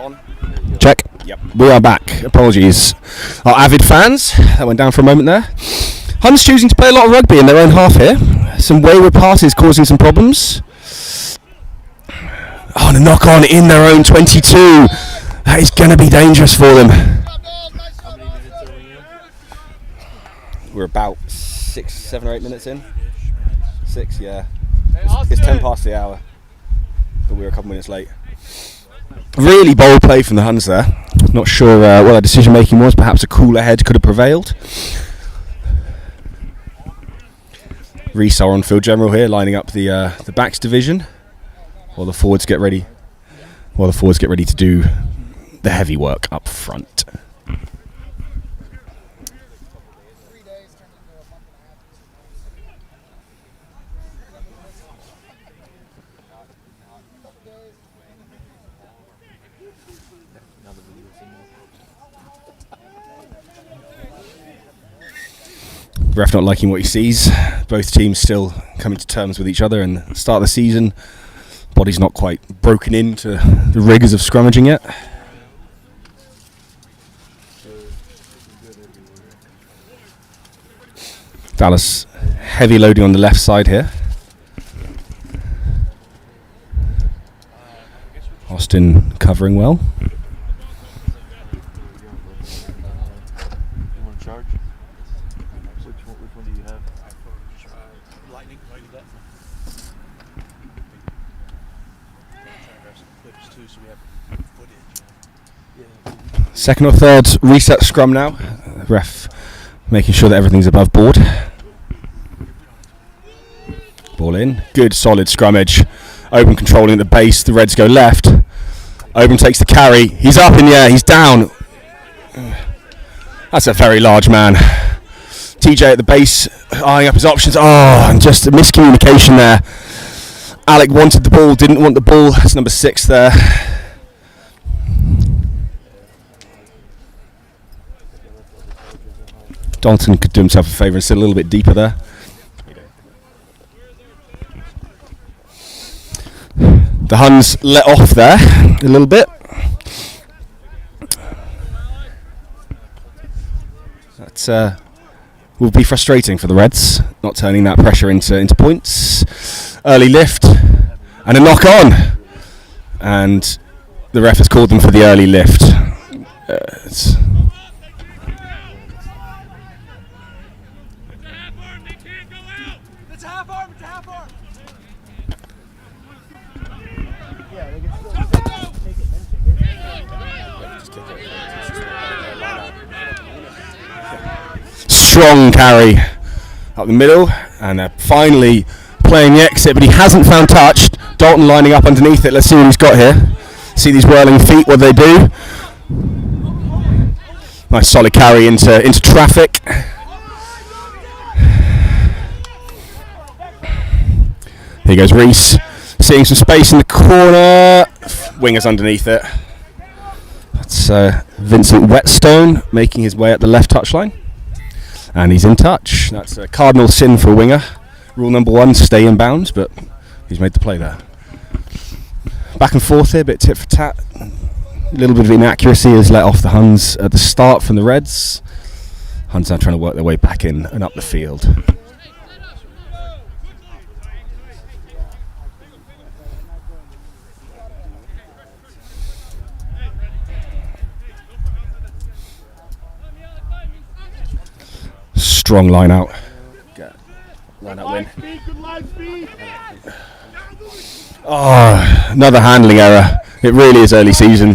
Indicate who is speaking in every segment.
Speaker 1: On.
Speaker 2: Check.
Speaker 1: Yep.
Speaker 2: We are back. Apologies. Our avid fans, that went down for a moment there. Huns choosing to play a lot of rugby in their own half here. Some wayward passes causing some problems. Oh, and a knock on in their own 22. That is going to be dangerous for them. We're about 6, 7 or 8 minutes in. 6, yeah. It's 10 past the hour. But we're a couple minutes late. Really bold play from the Huns there. Not sure what their decision making was. Perhaps a cooler head could have prevailed. Reese, our on-field general here, lining up the backs division while the forwards get ready. To do the heavy work up front. Ref not liking what he sees. Both teams still coming to terms with each other, and at the start of the season, body's not quite broken into the rigours of scrummaging yet. Dallas heavy loading on the left side here. Austin covering well. Second or third reset scrum now. Ref making sure that everything's above board. Ball in. Good solid scrummage. Open controlling at the base. The Reds go left. Open takes the carry. He's up in the air. He's down. That's a very large man. TJ at the base eyeing up his options. Oh, and just a miscommunication there. Alec wanted the ball, didn't want the ball. That's number 6 there. Dalton could do himself a favour and sit a little bit deeper there. The Huns let off there a little bit. That will be frustrating for the Reds, not turning that pressure into points. Early lift and a knock on. And the ref has called them for the early lift. Strong carry up the middle, and they're finally playing the exit, but he hasn't found touch. Dalton lining up underneath it. Let's see what he's got here. See these whirling feet, what they do. Nice solid carry into traffic. Here goes Reese, seeing some space in the corner. Wingers underneath it. That's Vincent Whetstone making his way at the left touchline. And he's in touch. That's a cardinal sin for a winger. Rule number 1, stay in bounds, but he's made the play there. Back and forth here, a bit tit for tat. A little bit of inaccuracy has let off the Huns at the start from the Reds. Huns now trying to work their way back in and up the field. Strong line out. Line out win. Oh, another handling error. It really is early season.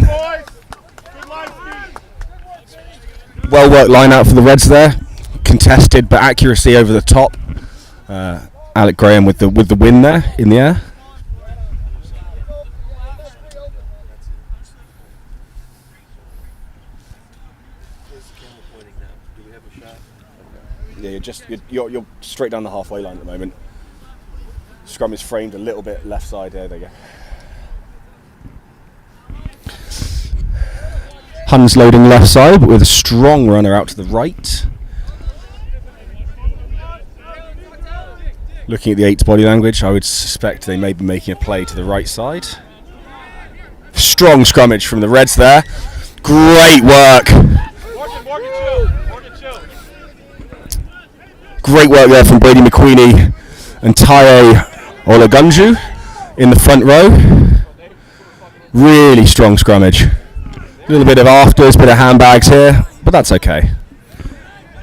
Speaker 2: Well worked line out for the Reds there. Contested, but accuracy over the top. Alec Graham with the win there in the air. Yeah, you're straight down the halfway line at the moment. Scrum is framed a little bit left side. There they go. Huns loading left side, but with a strong runner out to the right. Looking at the 8's body language, I would suspect they may be making a play to the right side. strong scrummage from the Reds there. Great work. Great work there from Brady McQueenie and Taye Olagunju in the front row. Really strong scrummage. A little bit of afters, bit of handbags here, but that's okay.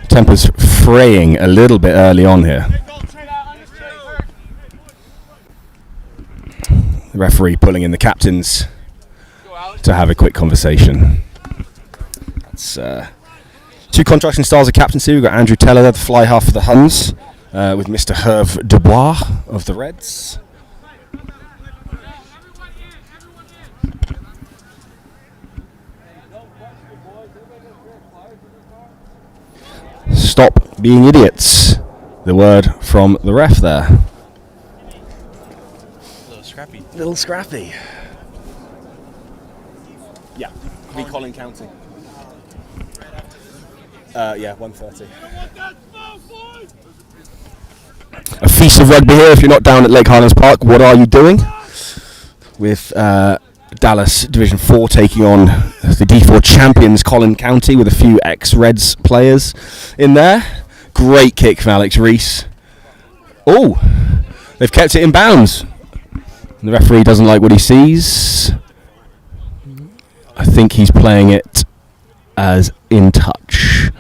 Speaker 2: Temper's fraying a little bit early on here. The referee pulling in the captains to have a quick conversation. That's two contrasting styles of captaincy. We've got Andrew Teller, the fly half for the Huns, with Mr. Herve Dubois of the Reds. Stop being idiots. The word from the ref there. Little scrappy. Yeah, be Colin County. Yeah, 1:30. A feast of rugby here. If you're not down at Lake Highlands Park, what are you doing? With Dallas Division 4 taking on the D4 champions Colin County with a few ex-Reds players in there. Great kick from Alex Reese. Oh, they've kept it in bounds. The referee doesn't like what he sees. I think he's playing it as in touch.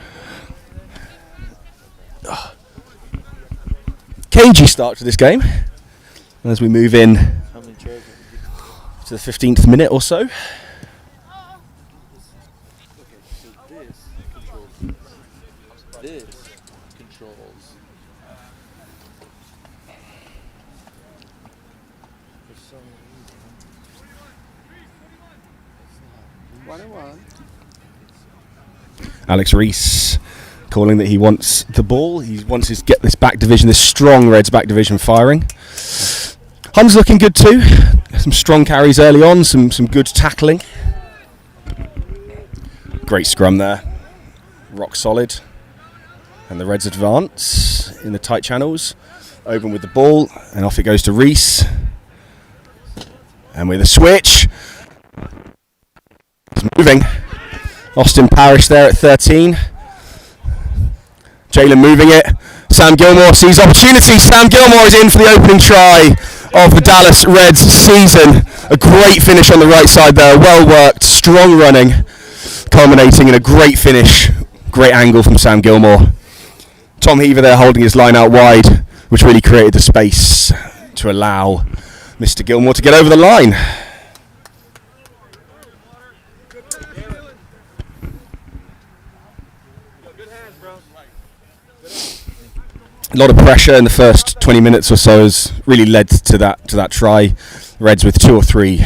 Speaker 2: Cagey start to this game as we move in to the 15th minute or so. Alex Reese calling that he wants the ball. He wants to get this back division, this strong Reds back division firing. Huns looking good too. Some strong carries early on, some good tackling. Great scrum there. Rock solid. And the Reds advance in the tight channels. Open with the ball, and off it goes to Reese. And with a switch. It's moving. Austin Parrish there at 13. Jalen moving it. Sam Gilmore sees opportunity. Sam Gilmore is in for the opening try of the Dallas Reds season. A great finish on the right side there. Well worked, strong running, culminating in a great finish. Great angle from Sam Gilmore. Tom Heaver there holding his line out wide, which really created the space to allow Mr. Gilmore to get over the line. A lot of pressure in the first 20 minutes or so has really led to that try. Reds with 2 or 3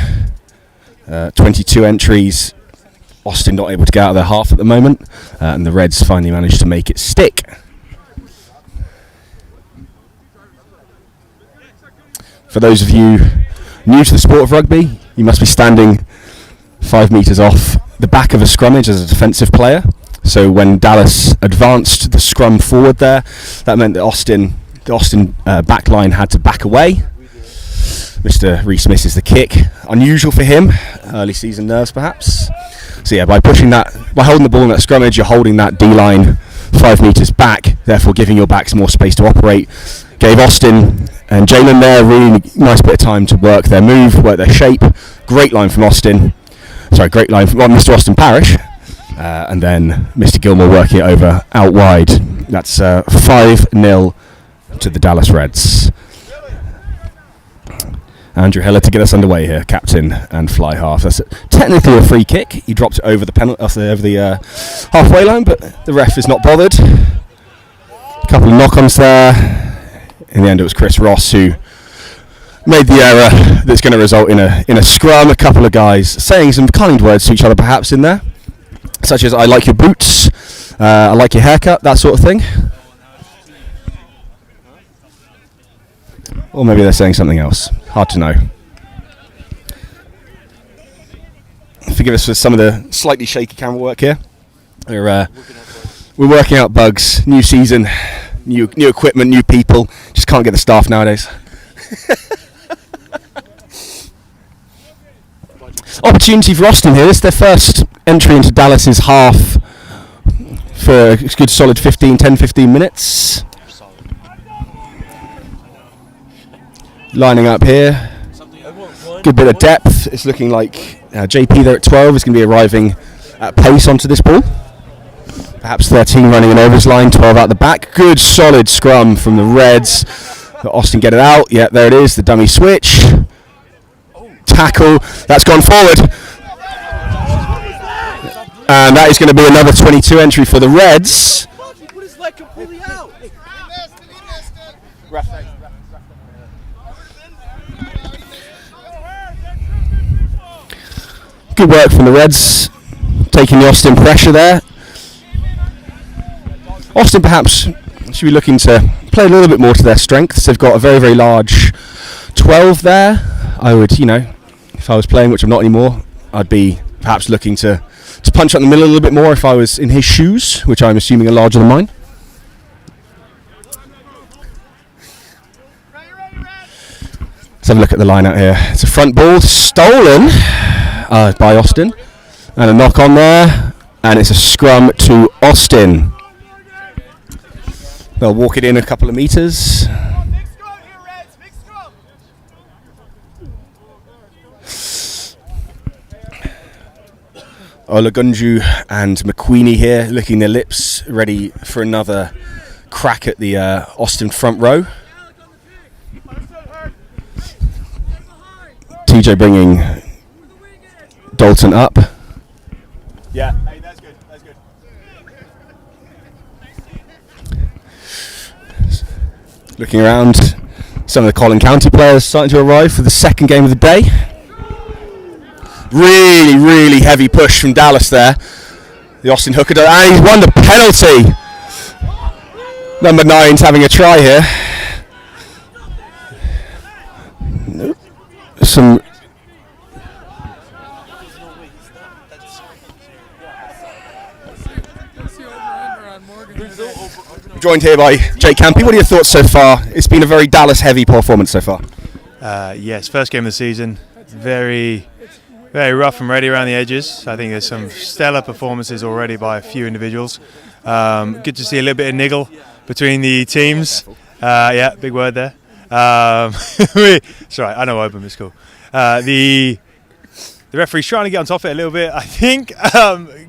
Speaker 2: 22 entries. Austin not able to get out of their half at the moment, and the Reds finally managed to make it stick. For those of you new to the sport of rugby, you must be standing 5 metres off the back of a scrummage as a defensive player. So when Dallas advanced the scrum forward there, that meant that the Austin back line had to back away. Mr. Reese misses the kick. Unusual for him, early season nerves perhaps. So yeah, by holding the ball in that scrummage, you're holding that D-line 5 metres back, therefore giving your backs more space to operate. Gave Austin and Jalen there a really nice bit of time to work their move, work their shape. Great line from Austin. Great line from Mr. Austin Parrish. And then Mr. Gilmore working it over out wide. That's 5-0 to the Dallas Reds. Andrew Heller to get us underway here, captain and fly half. That's technically a free kick. He dropped it over the halfway line, but the ref is not bothered. A couple of knock-ons there. In the end, it was Chris Ross who made the error that's going to result in a scrum. A couple of guys saying some kind words to each other, perhaps in there, such as "I like your boots," "I like your haircut," that sort of thing. Or maybe they're saying something else. Hard to know. Forgive us for some of the slightly shaky camera work here. We're working out bugs. New season, new equipment, new people. Just can't get the staff nowadays. Opportunity for Austin here. This is their first entry into Dallas's half for a good solid 10-15 minutes. Lining up here. Good bit of depth. It's looking like JP there at 12 is going to be arriving at pace onto this ball. Perhaps 13 running an overs line, 12 out the back. Good solid scrum from the Reds. Austin get it out. Yeah, there it is. The dummy switch. Tackle. That's gone forward. And that is going to be another 22 entry for the Reds. Good work from the Reds, taking the Austin pressure there. Austin perhaps should be looking to play a little bit more to their strengths. They've got a very, very large 12 there. I would, if I was playing, which I'm not anymore, I'd be perhaps looking to punch up the middle a little bit more if I was in his shoes, which I'm assuming are larger than mine. Let's have a look at the line out here. It's a front ball stolen by Austin, and a knock on there, and it's a scrum to Austin. They'll walk it in a couple of metres. Olagunju and McQueenie here licking their lips, ready for another crack at the Austin front row. TJ bringing Dalton up. Yeah, hey, that's good. Looking around, some of the Collin County players starting to arrive for the second game of the day. Really, really heavy push from Dallas there. The Austin hooker, and he's won the penalty. Number 9's having a try here. Some joined here by Jake Campy. What are your thoughts so far? It's been a very Dallas heavy performance so far.
Speaker 1: Yes, first game of the season. Very, very rough and ready around the edges. I think there's some stellar performances already by a few individuals. Good to see a little bit of niggle between the teams. Yeah, big word there. Sorry, I know Open is cool. The referee's trying to get on top of it a little bit, I think.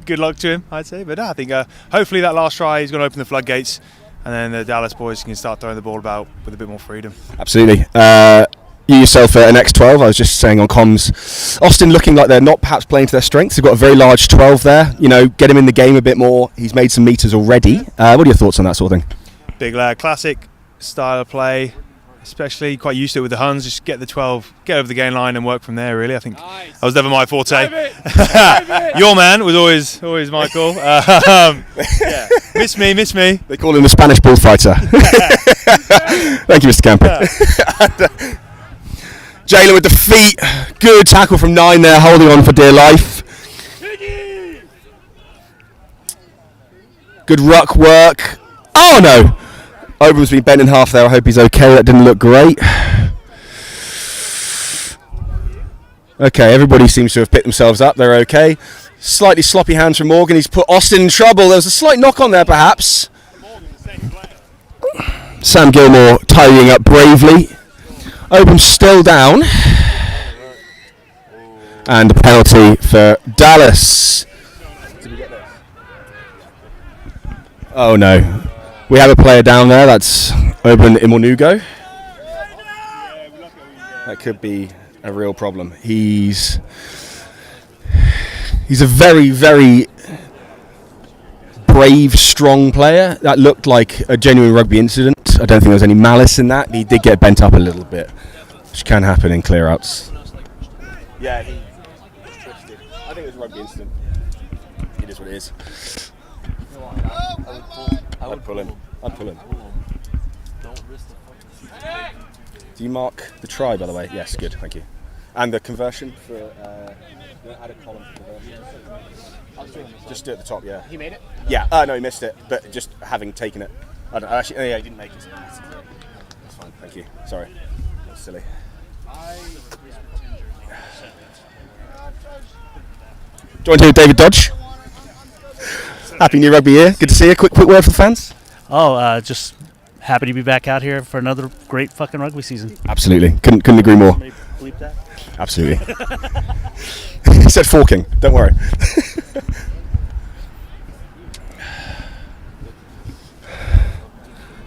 Speaker 1: Good luck to him, I'd say. But I think hopefully that last try is going to open the floodgates, and then the Dallas boys can start throwing the ball about with a bit more freedom.
Speaker 2: Absolutely. You yourself an X12, I was just saying on comms. Austin looking like they're not perhaps playing to their strengths. They've got a very large 12 there. Get him in the game a bit more. He's made some meters already. What are your thoughts on that sort of thing?
Speaker 1: Big lad, classic style of play. Especially quite used to it with the Huns, just get the 12, get over the game line and work from there, really. I think that was never my forte. Your man was always my call. Yeah. Miss me.
Speaker 2: They call him the Spanish bullfighter. Thank you, Mr. Camper. Jalen with the feet. Good tackle from 9 there, holding on for dear life. Good ruck work. Oh no! Oben's been bent in half there. I hope he's okay. That didn't look great. Okay, everybody seems to have picked themselves up. They're okay. Slightly sloppy hands from Morgan. He's put Austin in trouble. There was a slight knock on there, perhaps. Sam Gilmore tidying up bravely. Oben's still down. And a penalty for Dallas. Oh no. We have a player down there, that's Oben Imonugo. That could be a real problem. He's a very, very brave, strong player. That looked like a genuine rugby incident. I don't think there was any malice in that. He did get bent up a little bit, which can happen in clear-outs. Yeah, he was twisted. I think it was a rugby incident. It is what it is. I'd pull him. Do you mark the try, by the way? Yes, good, thank you. And the conversion for add a column for conversion. Just do it at the top, yeah. He made it? Yeah. No, he missed it, but just having taken it. I don't actually. Yeah, he didn't make it. That's fine. Thank you. Sorry. That's silly. Joined here with David Dodge. Happy New Rugby year. Good to see you. Quick word for the fans.
Speaker 3: Just happy to be back out here for another great fucking rugby season.
Speaker 2: Absolutely. Couldn't agree more.
Speaker 3: Maybe bleep that.
Speaker 2: Absolutely. He said forking. Don't worry.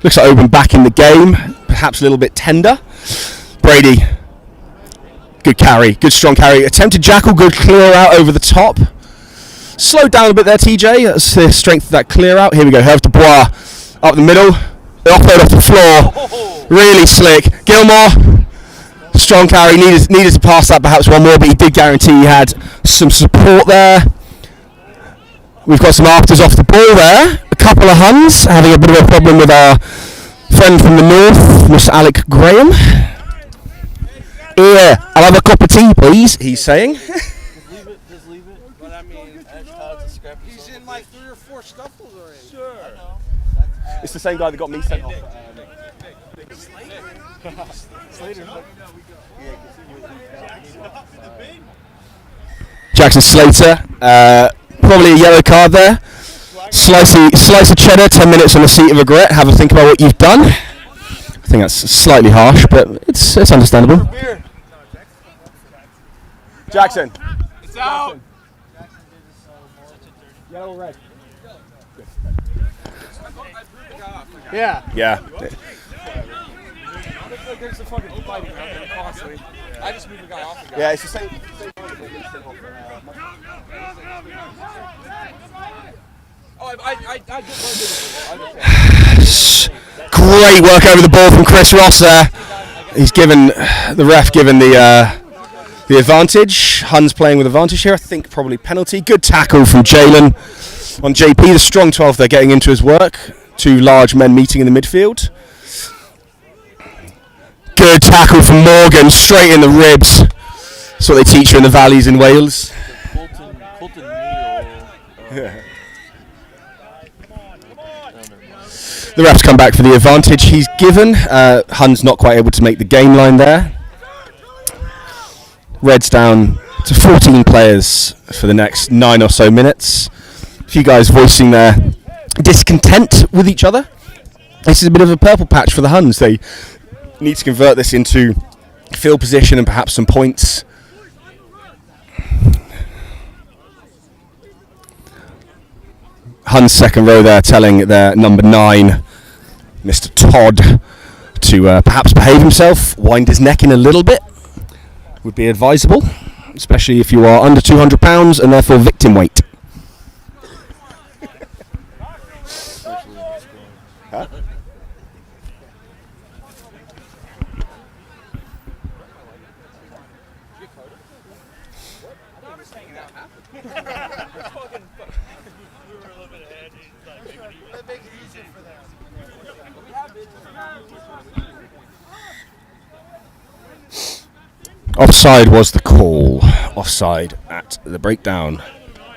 Speaker 2: Looks like Oban back in the game. Perhaps a little bit tender. Brady. Good carry. Good strong carry. Attempted jackal. Good clear out over the top. Slowed down a bit there, TJ. That's the strength of that clear out. Here we go. Herve Dubois up the middle. Offload off the floor. Really slick. Gilmore. Strong carry. Needed to pass that perhaps one more, but he did guarantee he had some support there. We've got some afters off the ball there. A couple of Huns having a bit of a problem with our friend from the north, Mr. Alec Graham. Yeah, I'll have a cup of tea, please, he's saying.
Speaker 4: Just leave it. But I mean, he's in like 3 or 4 scuffles already. Sure. I know.
Speaker 2: It's the same guy that got me sent off. Jackson Slater, probably a yellow card there. Slice of cheddar, 10 minutes on the seat of regret. Have a think about what you've done. I think that's slightly harsh, but it's understandable. Jackson.
Speaker 4: It's out.
Speaker 2: Yellow, red.
Speaker 4: Yeah.
Speaker 2: Yeah.
Speaker 4: There's a fucking fighting out there constantly. I just moved the guy off the guy.
Speaker 2: Yeah, it's the same.
Speaker 4: Oh, I just
Speaker 2: Great work over the ball from Chris Ross there. He's given the ref the advantage. Huns playing with advantage here. I think probably penalty. Good tackle from Jalen on JP. The strong 12 they're getting into his work. 2 large men meeting in the midfield. Good tackle from Morgan, straight in the ribs. That's what they teach you in the valleys in Wales.
Speaker 4: Colton
Speaker 2: The ref's come back for the advantage he's given. Huns not quite able to make the game line there. Reds down to 14 players for the next 9 or so minutes. A few guys voicing their discontent with each other. This is a bit of a purple patch for the Huns. They need to convert this into field position and perhaps some points. Huns second row there telling their number 9, Mr. Todd, to perhaps behave himself, wind his neck in a little bit. Would be advisable, especially if you are under 200 pounds and therefore victim weight. Huh? Offside was the call. Offside at the breakdown.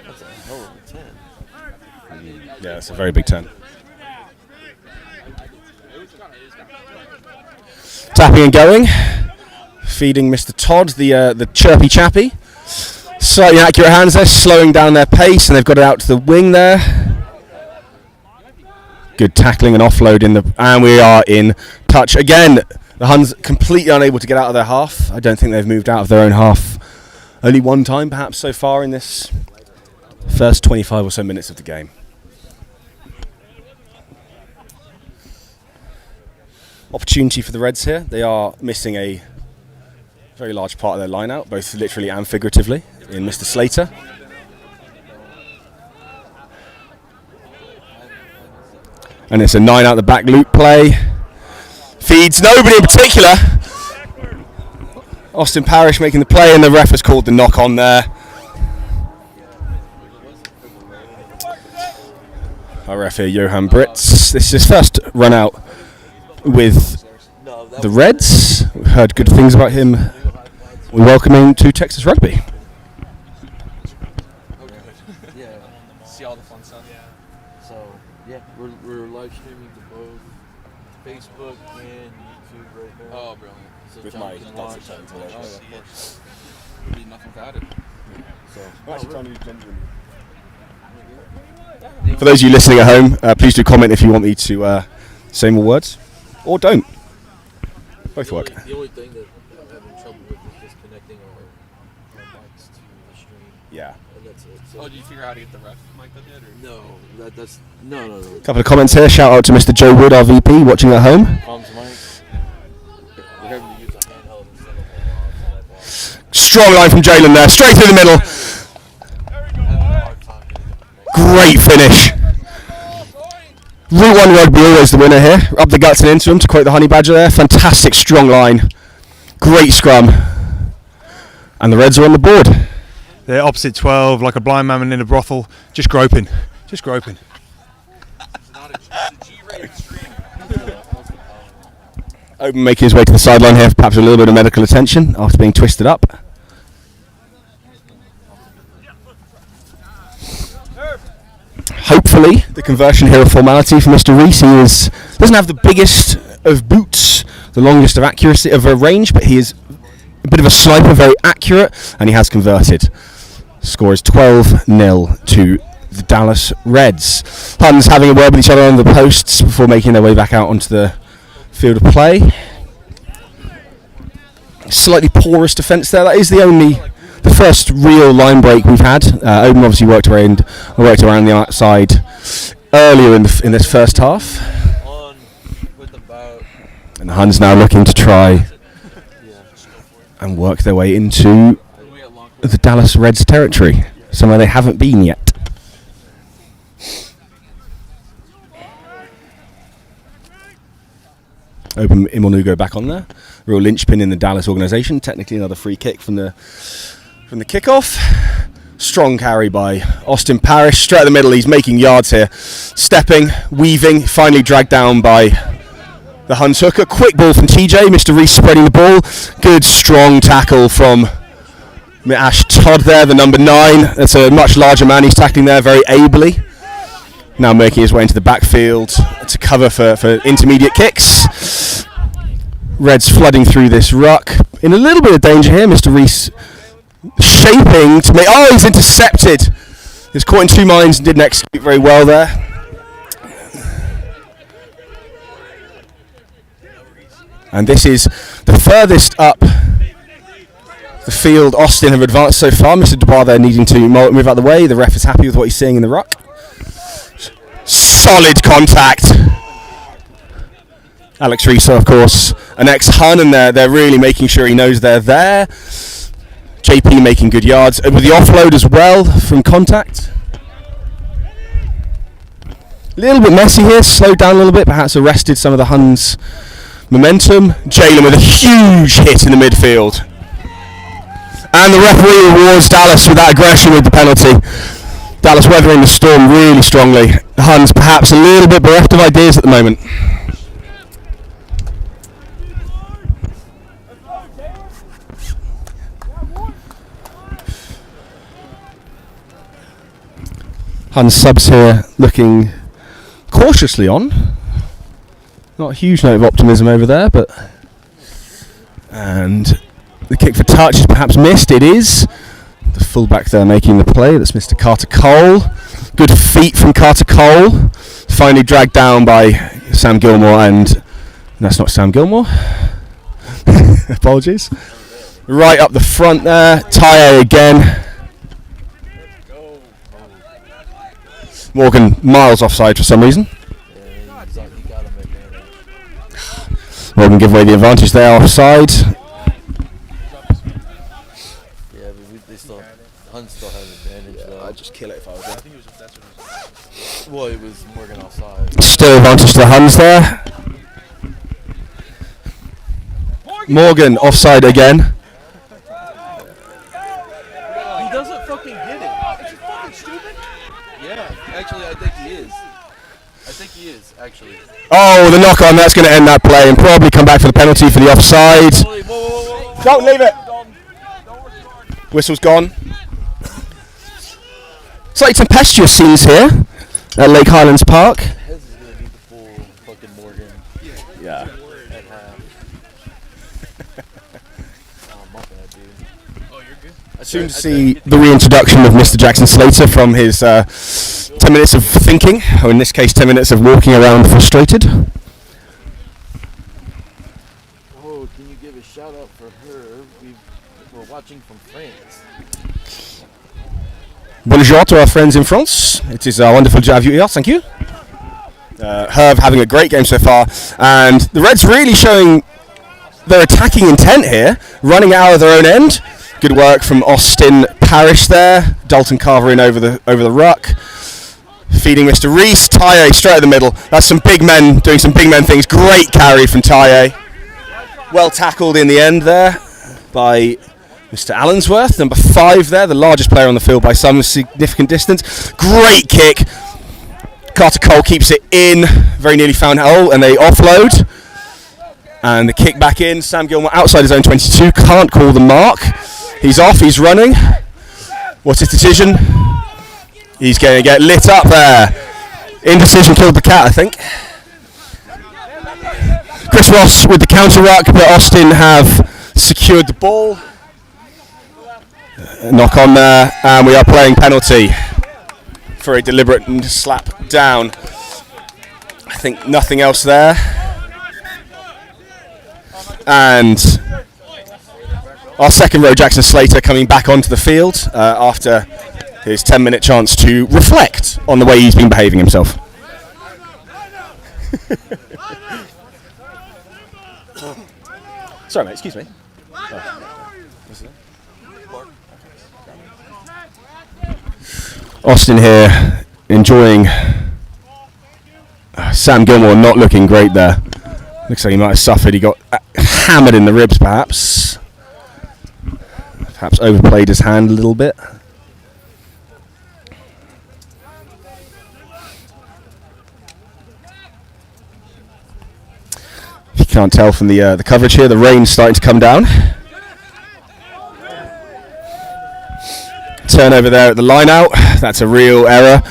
Speaker 4: That's a hell of a 10.
Speaker 2: Yeah, it's a very big 10. Tapping and going. Feeding Mr. Todd, the chirpy chappy. Slightly accurate hands there, slowing down their pace, and they've got it out to the wing there. Good tackling and offload and we are in touch again. The Huns completely unable to get out of their half. I don't think they've moved out of their own half only one time perhaps so far in this first 25 or so minutes of the game. Opportunity for the Reds here. They are missing a very large part of their line out, both literally and figuratively, in Mr. Slater. And it's a 9 out the back loop play. Feeds nobody in particular. Austin Parrish making the play, and the ref has called the knock on there. Our ref here, Johan Brits. This is his first run out with the Reds. We've heard good things about him. We welcome him to Texas Rugby.
Speaker 4: Yeah, see all the fun stuff. So, yeah, we're live streaming to both Facebook and YouTube right now. Oh, all brilliant. So
Speaker 2: With
Speaker 4: John
Speaker 2: my
Speaker 4: can
Speaker 2: dulcet
Speaker 4: watch.
Speaker 2: tones all over.
Speaker 4: Oh, yeah, of course. Would be nothing without it.
Speaker 2: For those of you listening at home, please do comment if you want me to say more words, or don't. Both work.
Speaker 4: The only thing that I'm having trouble with is just connecting our mics to the stream.
Speaker 2: Yeah.
Speaker 4: And that's it. So
Speaker 5: Oh, did you figure out how to get the ref mic up yet? Or?
Speaker 4: no, that's no.
Speaker 2: Couple of comments here. Shout out to Mr. Joe Wood, our VP, watching at home.
Speaker 4: Comms mics. We're having to use a handheld instead of a wall, so that's
Speaker 2: Strong line from Jalen there, straight through the middle.
Speaker 4: having a hard time getting it to connect.
Speaker 2: Great finish. Route 1 Rugby always the winner here. Up the guts and into him, to quote the Honey Badger there. Fantastic strong line. Great scrum. And the Reds are on the board.
Speaker 1: They're opposite 12, like a blind man in a brothel, just groping. Just groping.
Speaker 2: Open making his way to the sideline here, perhaps a little bit of medical attention after being twisted up. Hopefully, the conversion here a formality for Mr. Reese. He doesn't have the biggest of boots, the longest of accuracy of a range, but he is a bit of a sniper, very accurate, and he has converted. Score is 12-0 to the Dallas Reds. Huns having a word with each other on the posts before making their way back out onto the field of play. Slightly porous defence there. That is the first real line break we've had. Oden obviously worked around the outside earlier in this first half.
Speaker 4: On with about
Speaker 2: And the Huns now looking to try and work their way into the Dallas Reds territory, somewhere they haven't been yet. Open Imonugo back on there. Real linchpin in the Dallas organisation. Technically another free kick from the kickoff. Strong carry by Austin Parrish. Straight at the middle, he's making yards here. Stepping, weaving, finally dragged down by the Huns hooker. Quick ball from TJ. Mr. Reese spreading the ball. Good strong tackle from Ash Todd there, the number 9. That's a much larger man he's tackling there very ably. Now making his way into the backfield to cover for intermediate kicks. Reds flooding through this ruck. In a little bit of danger here, Mr. Reese shaping to make... Oh, he's intercepted. He's caught in two minds and didn't execute very well there. And this is the furthest up the field Austin have advanced so far. Mr. Dubois there needing to move out of the way. The ref is happy with what he's seeing in the ruck. Solid contact. Alex Reeser, of course, an ex-Hun, and they're really making sure he knows they're there. JP making good yards with the offload as well from contact. A little bit messy here, slowed down a little bit, perhaps arrested some of the Huns' momentum. Jalen with a huge hit in the midfield. And the referee rewards Dallas with that aggression with the penalty. Dallas weathering the storm really strongly. The Huns perhaps a little bit bereft of ideas at the moment. Huns subs here looking cautiously on. Not a huge note of optimism over there, but... And the kick for touch is perhaps missed. It is. The fullback there making the play. That's Mr. Carter Cole. Good feet from Carter Cole. Finally dragged down by Sam Gilmore, and that's not Sam Gilmore. Apologies. Right up the front there. Taye again. Morgan miles offside for some reason. Morgan give away the advantage there offside.
Speaker 4: Yeah, but Huns still has advantage though.
Speaker 2: I'd just kill it if I was there.
Speaker 4: Well, it was Morgan offside.
Speaker 2: Still advantage to the Huns there. Morgan offside again.
Speaker 4: He doesn't fucking get it. Is he fucking stupid? Yeah, actually, I think he is. Actually.
Speaker 2: Oh, the knock on, that's going to end that play and probably come back for the penalty for the offside.
Speaker 4: Whoa.
Speaker 2: Don't leave it. Whistle's gone. Slightly tempestuous scenes here at Lake Highlands Park.
Speaker 4: Hez is going to need the full fucking Morgan.
Speaker 2: Yeah.
Speaker 4: At half.
Speaker 2: Soon to see the reintroduction of Mr. Jackson Slater from his 10 minutes of thinking, or in this case 10 minutes of walking around frustrated.
Speaker 4: Oh, can you give a shout out for her? We're watching from France.
Speaker 2: Bonjour to our friends in France. It is wonderful to have you here, thank you. Herb having a great game so far, and the Reds really showing their attacking intent here, running out of their own end. Good work from Austin Parrish there. Dalton Carver in over the ruck. Feeding Mr. Reese. Taye straight at the middle. That's some big men doing some big men things. Great carry from Taye. Well tackled in the end there by Mr. Allensworth, number 5 there, the largest player on the field by some significant distance. Great kick. Carter Cole keeps it in. Very nearly found hole, and they offload. And the kick back in. Sam Gilmore outside his own 22. Can't call the mark. He's off. He's running. What's his decision? He's going to get lit up there. Indecision killed the cat, I think. Chris Ross with the counter ruck, but Austin have secured the ball. Knock on there, and we are playing penalty for a deliberate slap down. I think nothing else there. And our second row, Jackson Slater, coming back onto the field after his 10-minute chance to reflect on the way he's been behaving himself. Sorry, mate, excuse me. Austin here enjoying Sam Gilmore not looking great there. Looks like he might have suffered. He got hammered in the ribs, perhaps. Perhaps overplayed his hand a little bit. If you can't tell from the coverage here, the rain's starting to come down. Turnover there at the line out. That's a real error.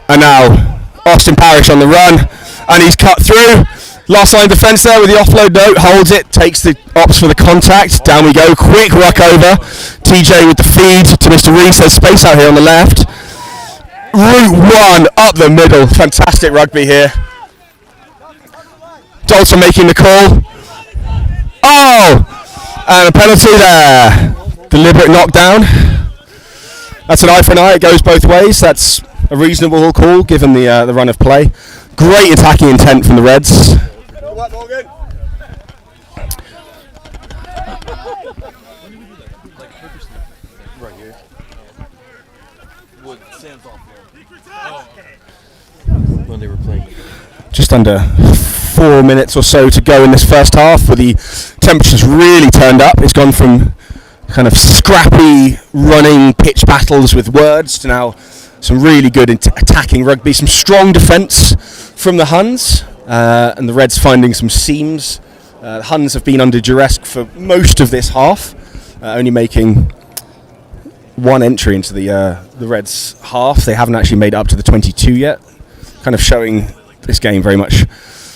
Speaker 2: And now Austin Parrish on the run, and he's cut through. Last line defence there with the offload note, holds it, takes the ops for the contact. Down we go, quick ruck over. TJ with the feed to Mr. Reese. There's space out here on the left. Route 1 up the middle. Fantastic rugby here. Dalton making the call. Oh! And a penalty there. Deliberate knockdown. That's an eye for an eye. It goes both ways. That's a reasonable call given the run of play. Great attacking intent from the Reds.
Speaker 4: When they were playing.
Speaker 2: Just under 4 minutes or so to go in this first half, where the temperature's really turned up. It's gone from kind of scrappy running pitch battles with words to now some really good attacking rugby, some strong defence from the Huns, and the Reds finding some seams. The Huns have been under duress for most of this half, only making one entry into the Reds half. They haven't actually made it up to the 22 yet, kind of showing this game very much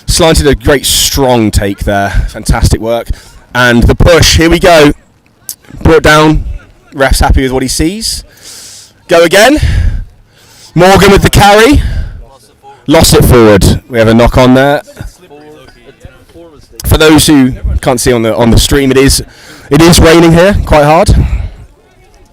Speaker 2: slanted. A great strong take there, fantastic work, and the push, here we go. Brought down, ref's happy with what he sees. Go again. Morgan with the carry. Lost it forward. We have a knock on there. For those who can't see on the stream, it is raining here quite hard.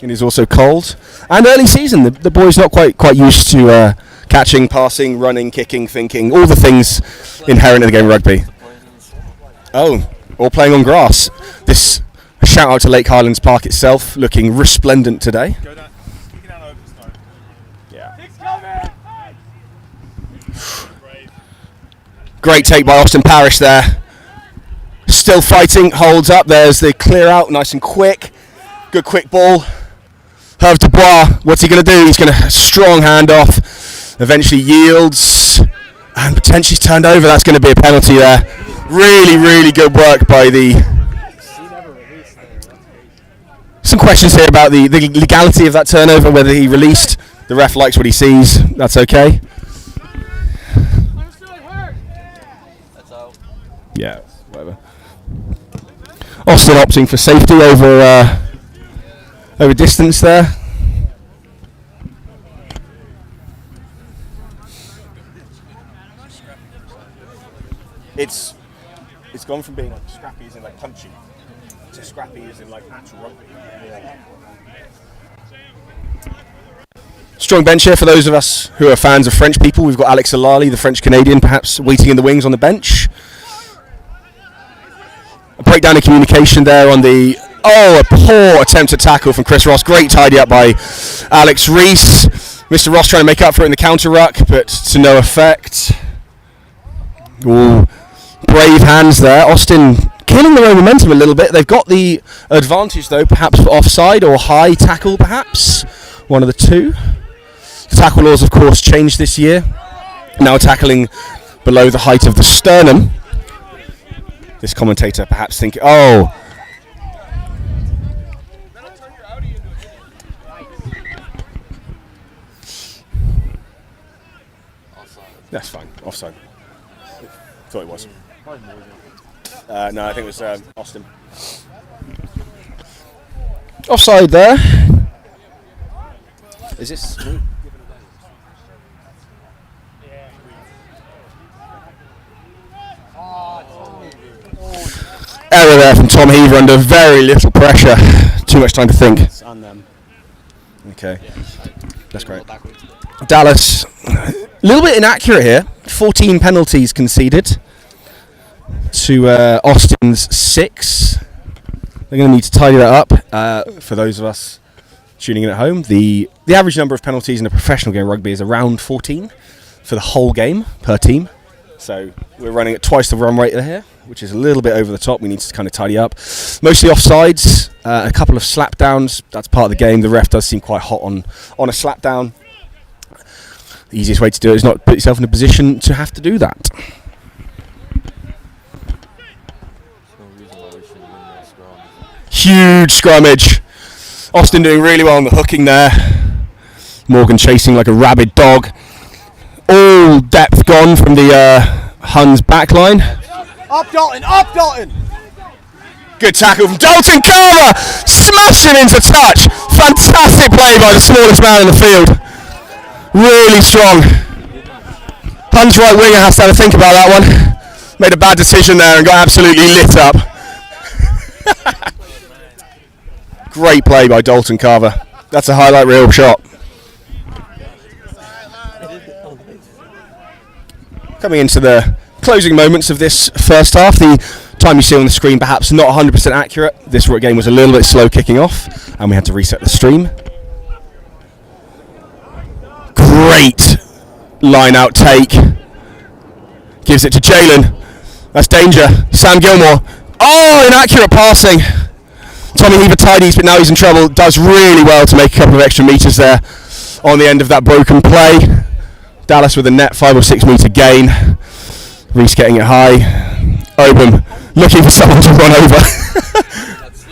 Speaker 2: It is also cold. And early season, the boys not quite used to catching, passing, running, kicking, thinking, all the things inherent in the game of rugby. Oh, all playing on grass. This shout out to Lake Highlands Park itself, looking resplendent today. Yeah. Great take by Austin Parrish there. Still fighting, holds up. There's the clear out, nice and quick. Good quick ball. Herve Dubois, what's he going to do? He's going to strong hand off. Eventually yields and potentially turned over. That's going to be a penalty there. Really, really good work by the. Some questions here about the legality of that turnover, whether he released. The ref likes what he sees. That's okay. Yeah, whatever. Austin opting for safety over over distance there. It's gone from being like scrappy as in like punchy to scrappy as in like actual rugby. Yeah. Strong bench here for those of us who are fans of French people. We've got Alex Alali, the French Canadian, perhaps waiting in the wings on the bench. A breakdown in communication there on the a poor attempt at tackle from Chris Ross. Great tidy up by Alex Rees. Mr. Ross trying to make up for it in the counter ruck, but to no effect. Ooh. Brave hands there. Austin killing their own momentum a little bit. They've got the advantage though, perhaps for offside or high tackle, perhaps. One of the two. The tackle laws, of course, changed this year. Now tackling below the height of the sternum. This commentator perhaps thinking, that's fine. Offside. Thought it was. No, I think it was Austin. Offside there. Is this? Error there from Tom Heaver under very little pressure. Too much time to think. Okay, that's great. Dallas, a little bit inaccurate here. 14 penalties conceded to Austin's 6. They're going to need to tidy that up. For those of us tuning in at home, the average number of penalties in a professional game of rugby is around 14 for the whole game per team. So we're running at twice the run rate here, which is a little bit over the top. We need to kind of tidy up. Mostly offsides, a couple of slap downs. That's part of the game. The ref does seem quite hot on a slap down. The easiest way to do it is not put yourself in a position to have to do that. Huge scrummage. Austin doing really well on the hooking there. Morgan chasing like a rabid dog. All depth gone from the Huns backline.
Speaker 6: Up Dalton, up Dalton!
Speaker 2: Good tackle from Dalton Carver. Smashed him into touch. Fantastic play by the smallest man in the field. Really strong. Huns right winger has to have a think about that one. Made a bad decision there and got absolutely lit up. Great play by Dalton Carver. That's a highlight reel shot. Coming into the closing moments of this first half. The time you see on the screen perhaps not 100% accurate. This game was a little bit slow kicking off and we had to reset the stream. Great line out take. Gives it to Jalen. That's danger. Sam Gilmore. Oh, inaccurate passing. Tommy Heaver tidies, but now he's in trouble. Does really well to make a couple of extra metres there on the end of that broken play. Dallas with a net 5 or 6 metre gain. Reese getting it high. Obum looking for someone to run over.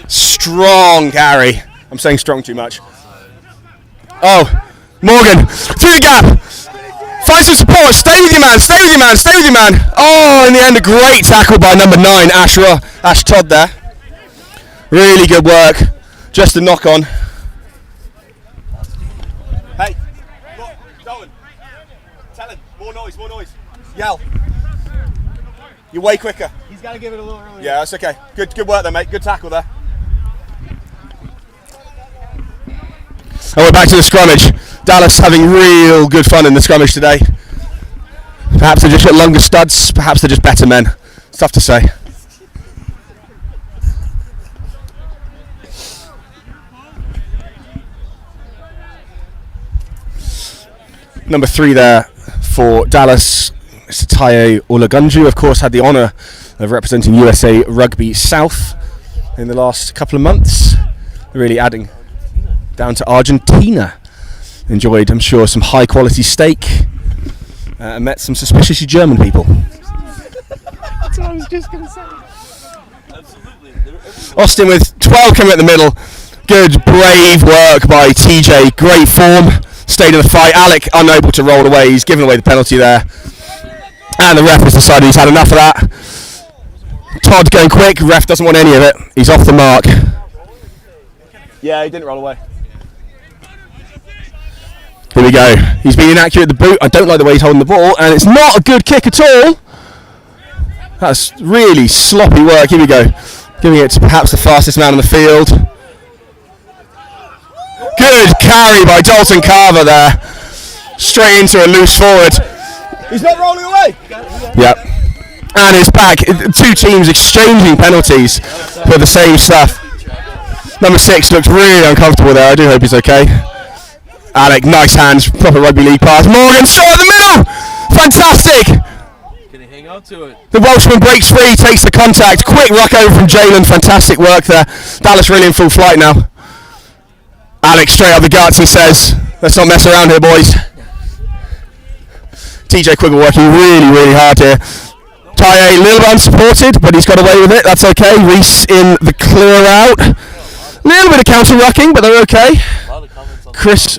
Speaker 2: Strong carry. I'm saying strong too much. Oh, Morgan through the gap. Find some support. Stay with your man. Stay with your man. Stay with your man. Oh, in the end, a great tackle by number 9, Ash Todd there. Really good work. Just a knock on. Hey, look, Dolan. Tell him. More noise, more noise. Yell. You're way quicker.
Speaker 6: He's got to give it a little earlier.
Speaker 2: Yeah, that's okay. Good work there, mate. Good tackle there. And we're back to the scrummage. Dallas having real good fun in the scrummage today. Perhaps they've just got longer studs. Perhaps they're just better men. It's tough to say. Number 3 there for Dallas, Mr. Tayo Olagunju, of course, had the honour of representing USA Rugby South in the last couple of months. Really adding down to Argentina. Enjoyed, I'm sure, some high quality steak and met some suspiciously German people.
Speaker 6: That's what I was just going to say.
Speaker 4: Absolutely.
Speaker 2: Austin with 12 coming at the middle. Good, brave work by TJ. Great form. Stayed in the fight. Alec unable to roll away. He's given away the penalty there. And the ref has decided he's had enough of that. Todd going quick. Ref doesn't want any of it. He's off the mark. Yeah, he didn't roll away. Here we go. He's been inaccurate at the boot. I don't like the way he's holding the ball, and it's not a good kick at all. That's really sloppy work. Here we go. Giving it to perhaps the fastest man on the field. Good carry by Dalton Carver there. Straight into a loose forward.
Speaker 6: He's not rolling away.
Speaker 2: Yep. And it's back. Two teams exchanging penalties for the same stuff. Number 6 looked really uncomfortable there. I do hope he's okay. Alec, nice hands. Proper rugby league pass. Morgan straight in the middle. Fantastic.
Speaker 4: Can he hang on to it?
Speaker 2: The Welshman breaks free, takes the contact. Quick ruck over from Jalen. Fantastic work there. Dallas really in full flight now. Alex straight up the guts and says, let's not mess around here, boys. TJ Quiggle working really, really hard here. Ty a little bit unsupported, but he's got away with it. That's okay. Reese in the clear out. A little bit of counter rucking, but they're okay. Chris,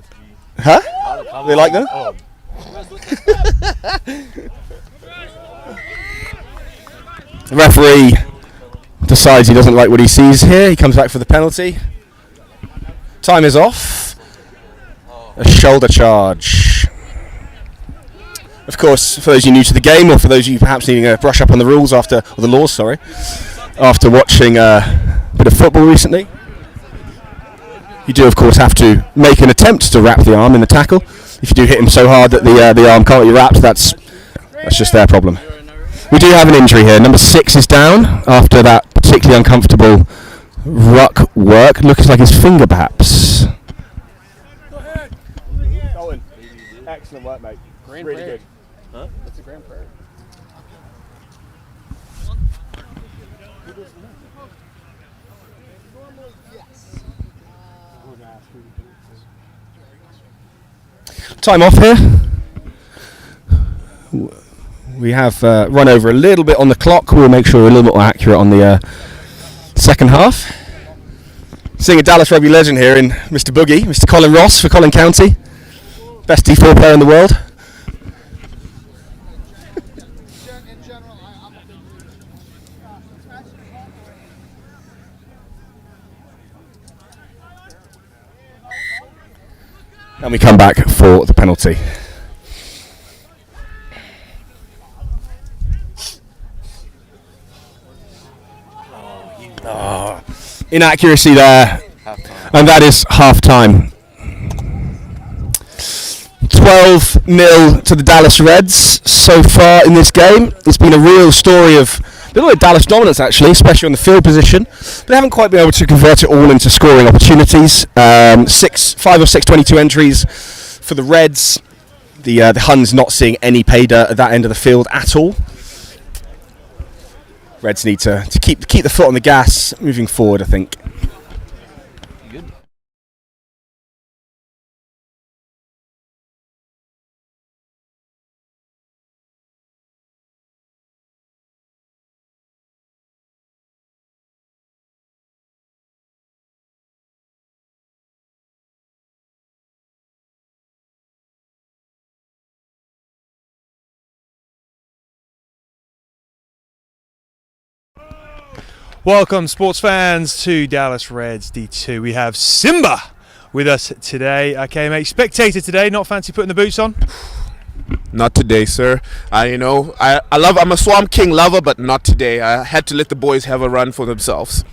Speaker 2: huh? They like them? The referee decides he doesn't like what he sees here. He comes back for the penalty. Time is off. A shoulder charge. Of course, for those of you new to the game, or for those of you perhaps needing a brush up on the rules or the laws, after watching a bit of football recently, you do of course have to make an attempt to wrap the arm in the tackle. If you do hit him so hard that the arm can't be wrapped, that's just their problem. We do have an injury here. Number 6 is down after that particularly uncomfortable ruck work. Looks like his finger perhaps.
Speaker 6: Colin, excellent work, mate. Really good.
Speaker 4: Huh? That's a grand prayer.
Speaker 2: Time off here. We have run over a little bit on the clock. We'll make sure we're a little bit more accurate on the second half. Seeing a Dallas rugby legend here in Mr. Boogie, Mr. Colin Ross for Collin County. Best D4 player in the world. And we come back for the penalty. Inaccuracy there. And that is half time. 12-0 to the Dallas Reds so far in this game. It's been a real story of a little bit of Dallas dominance actually, especially on the field position. They haven't quite been able to convert it all into scoring opportunities. 5 or 6 22 entries for the Reds. The Huns not seeing any pay dirt at that end of the field at all. Reds need to keep the foot on the gas moving forward, I think.
Speaker 1: Welcome, sports fans, to Dallas Reds D2. We have Simba with us today. Okay, mate. Spectator today. Not fancy putting the boots on?
Speaker 5: Not today, sir. I'm a Swamp King lover, but not today. I had to let the boys have a run for themselves.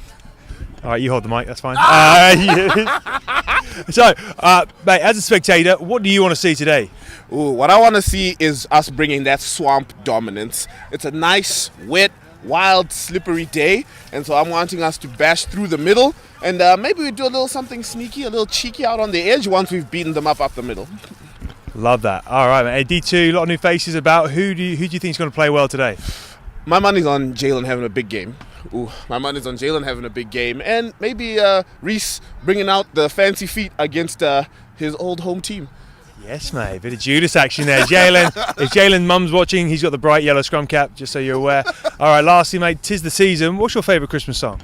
Speaker 1: All right, you hold the mic. That's fine. So, mate, as a spectator, what do you want to see today?
Speaker 5: Ooh, what I want to see is us bringing that swamp dominance. It's a nice, wet, wild, slippery day, and so I'm wanting us to bash through the middle, and maybe we do a little something sneaky, a little cheeky out on the edge once we've beaten them up the middle.
Speaker 1: Love that. All right, mate. D2, a lot of new faces about. Who do you think is going to play well today?
Speaker 5: My money's on Jalen having a big game. My money's on Jalen having a big game, and maybe Reese bringing out the fancy feet against his old home team.
Speaker 1: Yes, mate. Bit of Judas action there. Jalen, if Jalen's mum's watching, he's got the bright yellow scrum cap, just so you're aware. All right, lastly, mate, 'tis the season. What's your favourite Christmas song?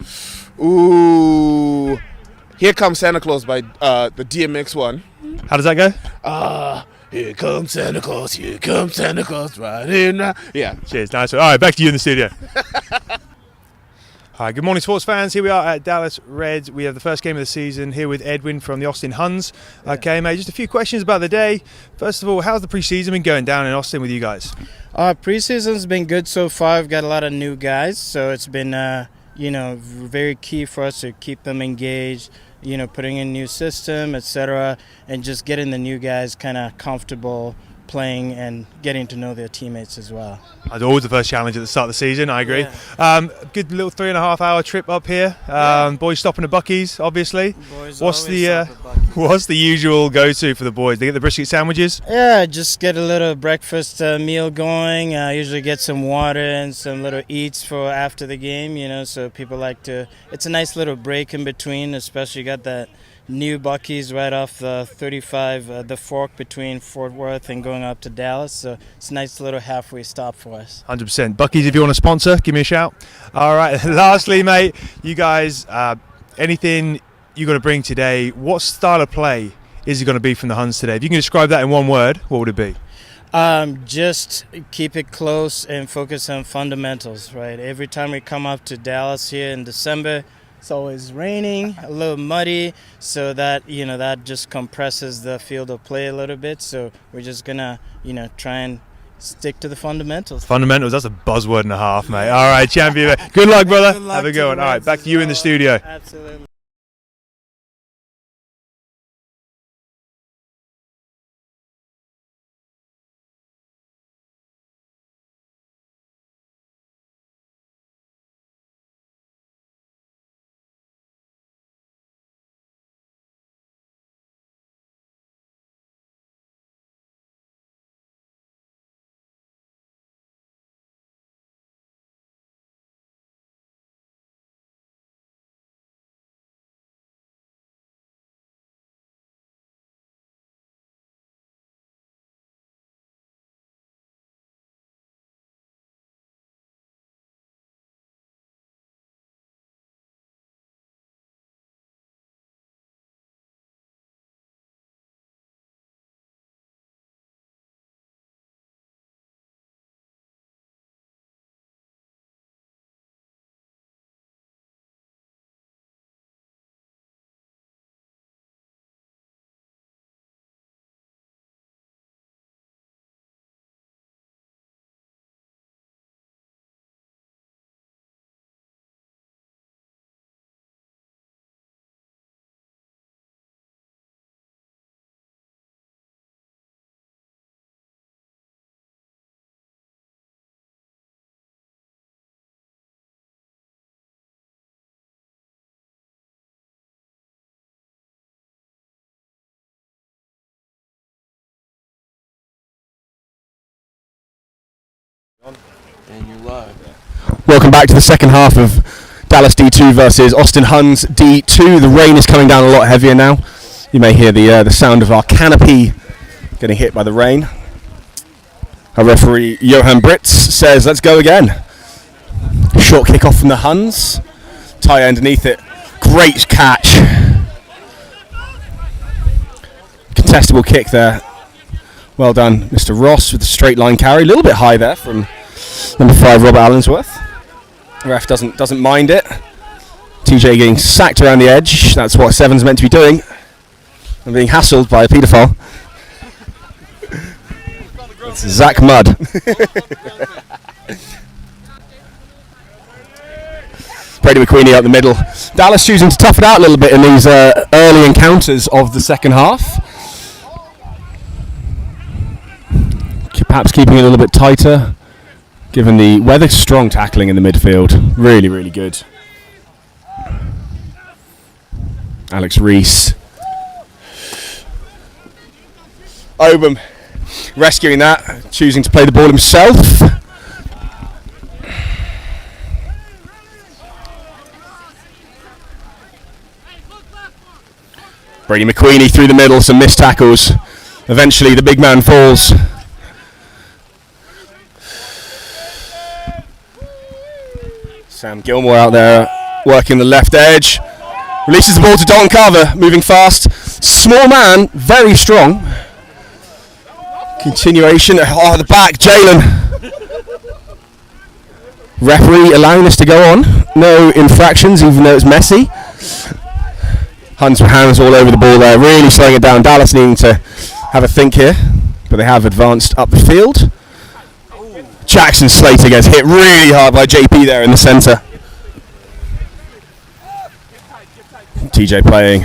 Speaker 5: Ooh, Here Comes Santa Claus by the DMX one.
Speaker 1: How does that go?
Speaker 5: Here comes Santa Claus, right in. Yeah.
Speaker 1: Cheers. Nice one. All right, back to you in the studio. Hi, good morning, sports fans. Here we are at Dallas Reds. We have the first game of the season here with Edwin from the Austin Huns. Okay, mate, just a few questions about the day. First of all, how's the preseason been going down in Austin with you guys?
Speaker 7: Preseason's been good so far. We've got a lot of new guys, so it's been, very key for us to keep them engaged, putting in new system, etc., and just getting the new guys kind of comfortable playing and getting to know their teammates as well.
Speaker 1: As always, the first challenge at the start of the season, I agree.
Speaker 7: Yeah.
Speaker 1: Good little 3.5 hour trip up here. Boys stopping at Buc-ee's, obviously. What's the usual go-to for the boys? They get the brisket sandwiches?
Speaker 7: Yeah, just get a little breakfast meal going. Usually get some water and some little eats for after the game, so people like to. It's a nice little break in between, especially got that new Buc-ee's right off the 35, the fork between Fort Worth and going up to Dallas. So it's a nice little halfway stop for us.
Speaker 1: 100%. Buc-ee's, if you want to sponsor, give me a shout. All right. Lastly, mate, you guys, anything you're going to bring today, what style of play is it going to be from the Huns today? If you can describe that in one word, what would it be?
Speaker 7: Just keep it close and focus on fundamentals, right? Every time we come up to Dallas here in December, it's always raining, a little muddy, so that, that just compresses the field of play a little bit. So we're just going to, try and stick to the fundamentals.
Speaker 1: Fundamentals, that's a buzzword and a half, mate. All right, champion, mate. Good luck, brother.
Speaker 7: Good luck.
Speaker 1: Have a good one. All right, back to you in the studio.
Speaker 7: Absolutely.
Speaker 4: And you're live.
Speaker 2: Welcome back to the second half of Dallas D2 versus Austin Huns D2. The rain is coming down a lot heavier now. You may hear the sound of our canopy getting hit by the rain. Our referee Johan Brits says, let's go again. Short kick off from the Huns. Tyre underneath it. Great catch. Contestable kick there. Well done, Mr. Ross, with the straight line carry. A little bit high there from number 5, Robert Allensworth. The ref doesn't mind it. TJ getting sacked around the edge. That's what 7's meant to be doing. And being hassled by a paedophile. It's Zach Mudd. Brady McQueenie out the middle. Dallas choosing to tough it out a little bit in these early encounters of the second half. Perhaps keeping it a little bit tighter, given the weather. Strong tackling in the midfield. Really, really good. Alex Reese. Obum rescuing that, choosing to play the ball himself. Brady McQueenie through the middle, some missed tackles. Eventually the big man falls. Sam Gilmore out there working the left edge. Releases the ball to Dalton Carver, moving fast. Small man, very strong. Continuation. Oh, the back, Jalen. Referee allowing this to go on. No infractions, even though it's messy. Huns with hands all over the ball there, really slowing it down. Dallas needing to have a think here, but they have advanced up the field. Jackson Slater gets hit really hard by JP there in the centre. TJ playing.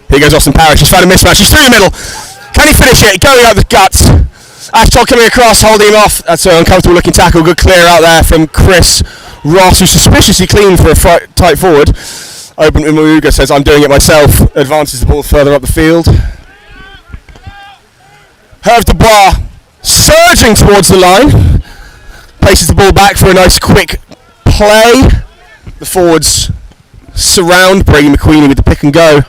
Speaker 2: Here goes Austin Parrish. He's found a mismatch. He's through the middle. Can he finish it? Going out the guts. Ashton coming across, holding him off. That's an uncomfortable looking tackle. Good clear out there from Chris Ross, who's suspiciously clean for a tight forward. Open Umaruga says, I'm doing it myself. Advances the ball further up the field. Herve Dubois surging towards the line. Places the ball back for a nice quick play. The forwards surround Brady McQueenie with the pick and go.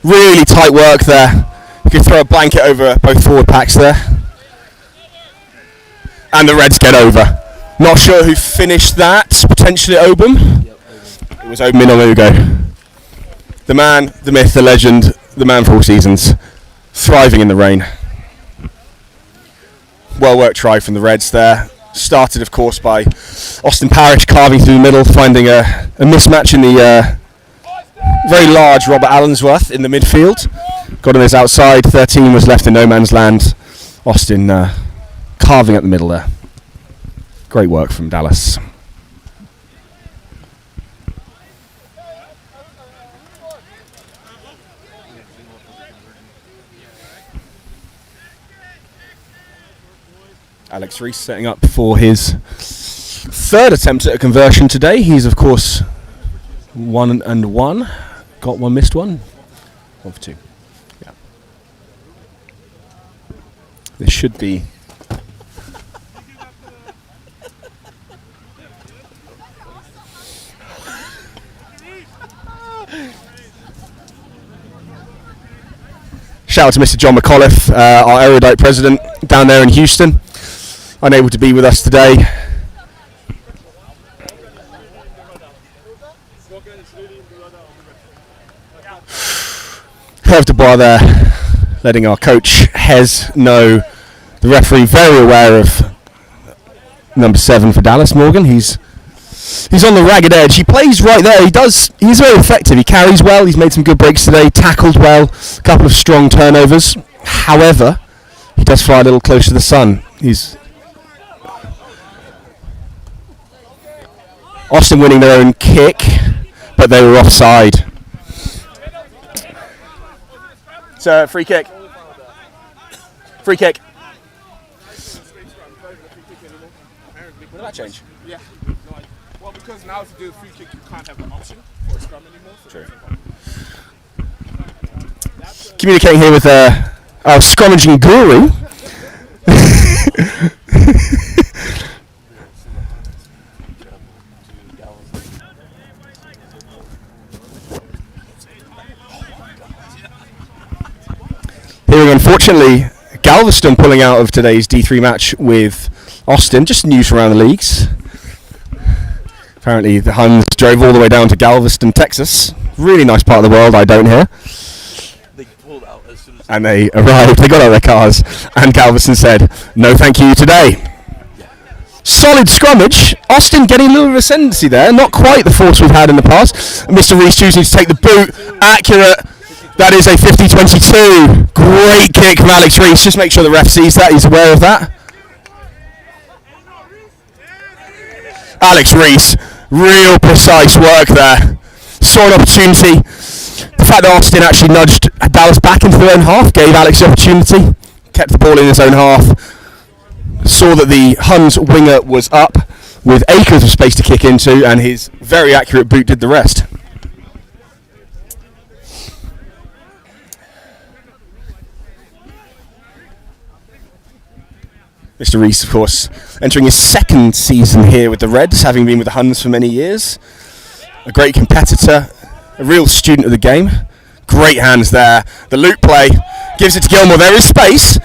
Speaker 2: Really tight work there. You can throw a blanket over both forward packs there. And the Reds get over. Not sure who finished that. Potentially Obum. It was Obum Inamugo. The man, the myth, the legend, the man for all seasons. Thriving in the rain. Well worked try from the Reds there. Started, of course, by Austin Parrish carving through the middle, finding a mismatch in the very large Robert Allensworth in the midfield. Got him his outside. 13 was left in no man's land. Austin carving up the middle there. Great work from Dallas. Alex Reese setting up for his third attempt at a conversion today. He's, of course, 1 and 1. Got one, missed one. 1 for 2. Yeah. This should be. Shout out to Mr. John McAuliffe, our erudite president down there in Houston. Unable to be with us today. Herve Dubois there, letting our coach Hez know, the referee very aware of number 7 for Dallas, Morgan. He's on the ragged edge. He plays right there. He's very effective. He carries well. He's made some good breaks today. Tackled well. A couple of strong turnovers. However, he does fly a little close to the sun. Austin winning their own kick, but they were offside. So free kick. Free kick. Will that change?
Speaker 5: Yeah. Well, because now if you do a free kick, you can't have an option for a scrum anymore. So true.
Speaker 2: Communicating here with our scrummaging guru. Here, unfortunately, Galveston pulling out of today's D3 match with Austin. Just news from around the leagues. Apparently the Huns drove all the way down to Galveston, Texas. Really nice part of the world, I don't hear.
Speaker 4: They pulled out as soon as.
Speaker 2: And they arrived, they got out of their cars, and Galveston said, no thank you today. Solid scrummage. Austin getting a little ascendancy there. Not quite the force we've had in the past. Mr. Reese choosing to take the boot. Accurate. That is a 50-22. Great kick from Alex Reese. Just make sure the ref sees that. He's aware of that. Alex Reese. Real precise work there. Saw an opportunity. The fact that Austin actually nudged Dallas back into their own half gave Alex the opportunity. Kept the ball in his own half. Saw that the Huns winger was up with acres of space to kick into, and his very accurate boot did the rest. Mr. Reese, of course, entering his second season here with the Reds, having been with the Huns for many years. A great competitor, a real student of the game. Great hands there. The loop play gives it to Gilmore. There is space.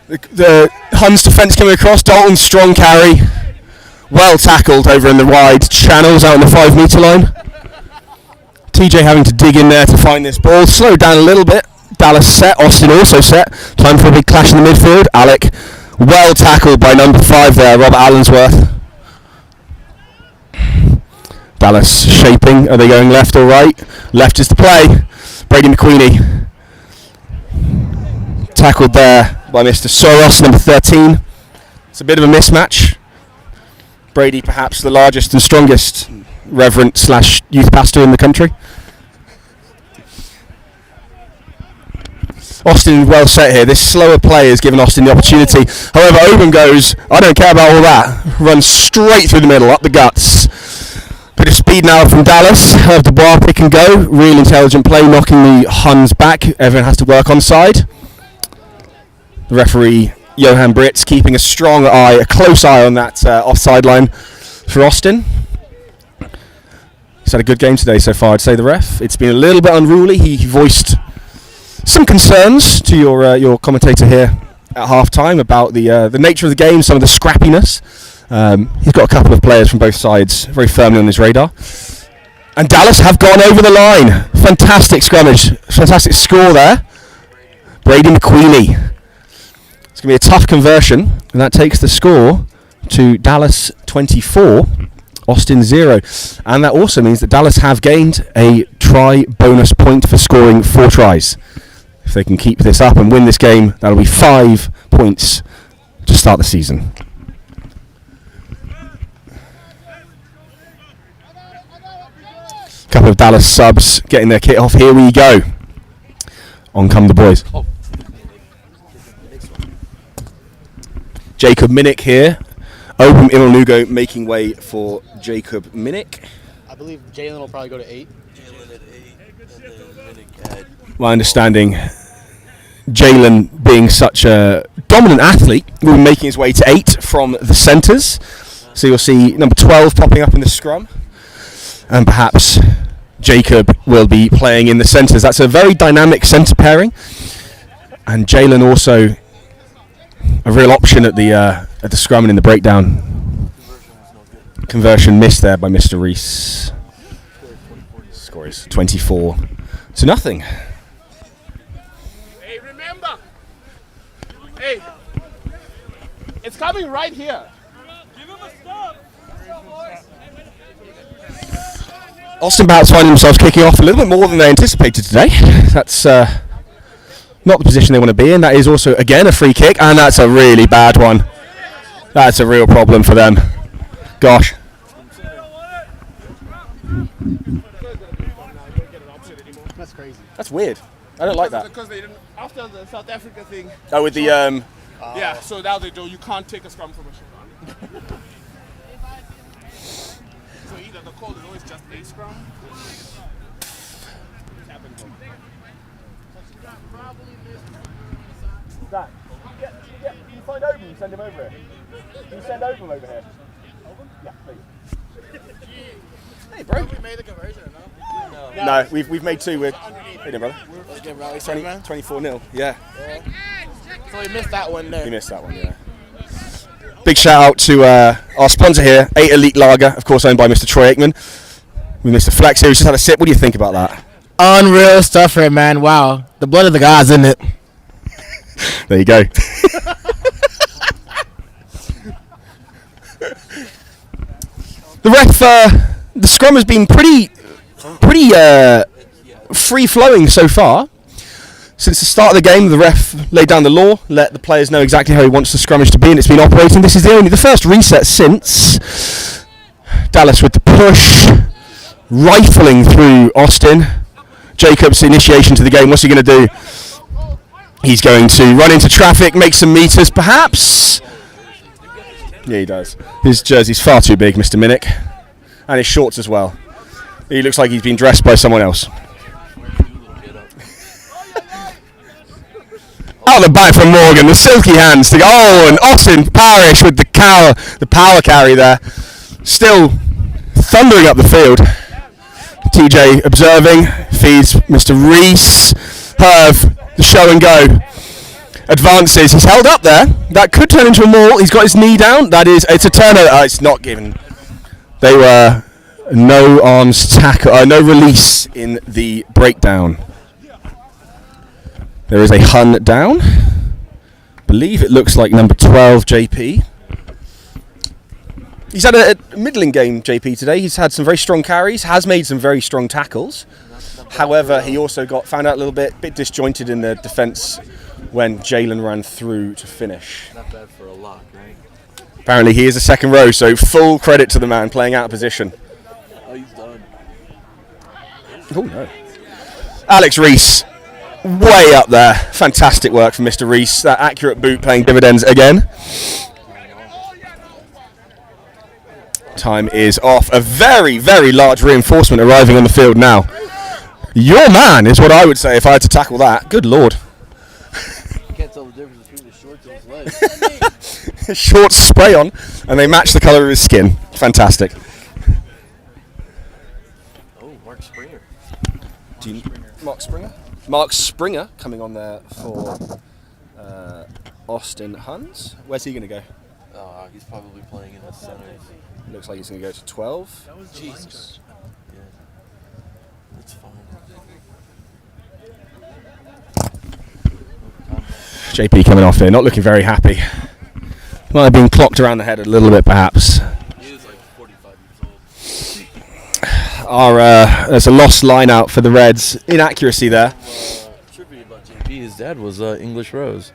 Speaker 2: The Huns defence coming across. Dalton, strong carry. Well tackled over in the wide channels out on the 5 metre line. TJ having to dig in there to find this ball. Slowed down a little bit. Dallas set. Austin also set. Time for a big clash in the midfield. Alec Well tackled by number 5 there, Robert Allensworth. Dallas shaping. Are they going left or right? Left is the play. Brady McQueenie. Tackled there by Mr. Soros, number 13. It's a bit of a mismatch. Brady, perhaps the largest and strongest reverend / youth pastor in the country. Austin well set here. This slower play has given Austin the opportunity. However, Oban goes, I don't care about all that. Runs straight through the middle, up the guts. Bit of speed now from Dallas. Herb Dubois pick and go. Real intelligent play, knocking the Huns back. Everyone has to work on side. The referee, Johan Britz, keeping a close eye on that offside line for Austin. He's had a good game today so far, I'd say, the ref. It's been a little bit unruly. He voiced some concerns to your commentator here at half-time about the nature of the game, some of the scrappiness. He's got a couple of players from both sides very firmly on his radar. And Dallas have gone over the line. Fantastic scrummage. Fantastic score there. Brady McQueenie. It's going to be a tough conversion, and that takes the score to Dallas 24, Austin 0. And that also means that Dallas have gained a try bonus point for scoring 4 tries. If they can keep this up and win this game, that'll be 5 points to start the season. Couple of Dallas subs getting their kit off. Here we go. On come the boys. Jacob Minnick here. Obum Imalugo making way for Jacob Minnick.
Speaker 8: I believe Jalen will probably go to 8.
Speaker 4: Jalen at 8, and then Minnick at...
Speaker 2: My understanding, Jalen being such a dominant athlete, will be making his way to 8 from the centres. So you'll see number 12 popping up in the scrum. And perhaps Jacob will be playing in the centres. That's a very dynamic centre pairing. And Jalen also a real option at the scrum and in the breakdown. Conversion missed there by Mr. Reese. Score is 24-0.
Speaker 5: Hey, remember. Hey, it's coming right here.
Speaker 2: Austin Bats finding themselves kicking off a little bit more than they anticipated today. That's not the position they want to be in. That is also, again, a free kick, and that's a really bad one. That's a real problem for them. Gosh.
Speaker 8: That's crazy.
Speaker 2: That's weird. I don't like that.
Speaker 5: Because they didn't, after the South Africa thing.
Speaker 2: Oh, with the...
Speaker 5: Yeah, so now they do. You can't take a scrum from a shot. So either the call is always just a scrum.
Speaker 6: Zach, you find Oban and send him over here. Can you send Oban over here? Yeah, please.
Speaker 2: Hey, bro.
Speaker 8: We made the conversion, no?
Speaker 2: No, we've made 2. We're... Hey, there, brother. 24-0. Yeah.
Speaker 8: So we missed that one there.
Speaker 2: You missed that one, yeah. Big shout out to our sponsor here, 8 Elite Lager, of course owned by Mr. Troy Aikman. With Mr. Flex here, who's just had a sip. What do you think about that?
Speaker 8: Unreal stuff here, man. Wow. The blood of the gods, isn't it?
Speaker 2: There you go. The ref, the scrum has been pretty free-flowing so far. Since the start of the game, the ref laid down the law, let the players know exactly how he wants the scrummage to be, and it's been operating. This is the first reset since. Dallas with the push, rifling through Austin. Jacob's initiation to the game. What's he going to do? He's going to run into traffic, make some meters, perhaps. Yeah, he does. His jersey's far too big, Mr. Minnick, and his shorts as well. He looks like he's been dressed by someone else. Out the back from Morgan, the silky hands. And Austin Parrish with the power carry there. Still thundering up the field. TJ observing, feeds Mr. Reese. Herv, the show and go. Advances, he's held up there. That could turn into a maul. He's got his knee down. It's a turnover. It's not given. They were no arms tackle, no release in the breakdown. There is a Hun down, believe it looks like number 12, JP. He's had a middling game, JP, today. He's had some very strong carries, has made some very strong tackles. However, he also found out a little bit disjointed in the defence when Jalen ran through to finish.
Speaker 4: Not bad for a lock, right?
Speaker 2: Apparently he is a second row, so full credit to the man playing out of position.
Speaker 4: Oh, he's done.
Speaker 2: Oh, no. Alex Reese, way up there. Fantastic work from Mr. Reese. That accurate boot paying dividends again. Time is off. A very, very large reinforcement arriving on the field now. Your man is what I would say if I had to tackle that. Good Lord.
Speaker 4: You can't tell the difference between his shorts and his legs.
Speaker 2: Shorts spray on, and they match the colour of his skin. Fantastic.
Speaker 4: Oh, Mark Springer.
Speaker 2: Mark Springer coming on there for Austin Huns. Where's he going to go?
Speaker 4: He's probably playing in the center.
Speaker 2: Looks like he's going to go to 12.
Speaker 4: Jesus. Yeah. That's fine.
Speaker 2: JP coming off here, not looking very happy. Might have been clocked around the head a little bit, perhaps.
Speaker 4: He is like 45 years old.
Speaker 2: There's a lost line out for the Reds. Inaccuracy there.
Speaker 4: Trivia about JP, his dad was English Rose.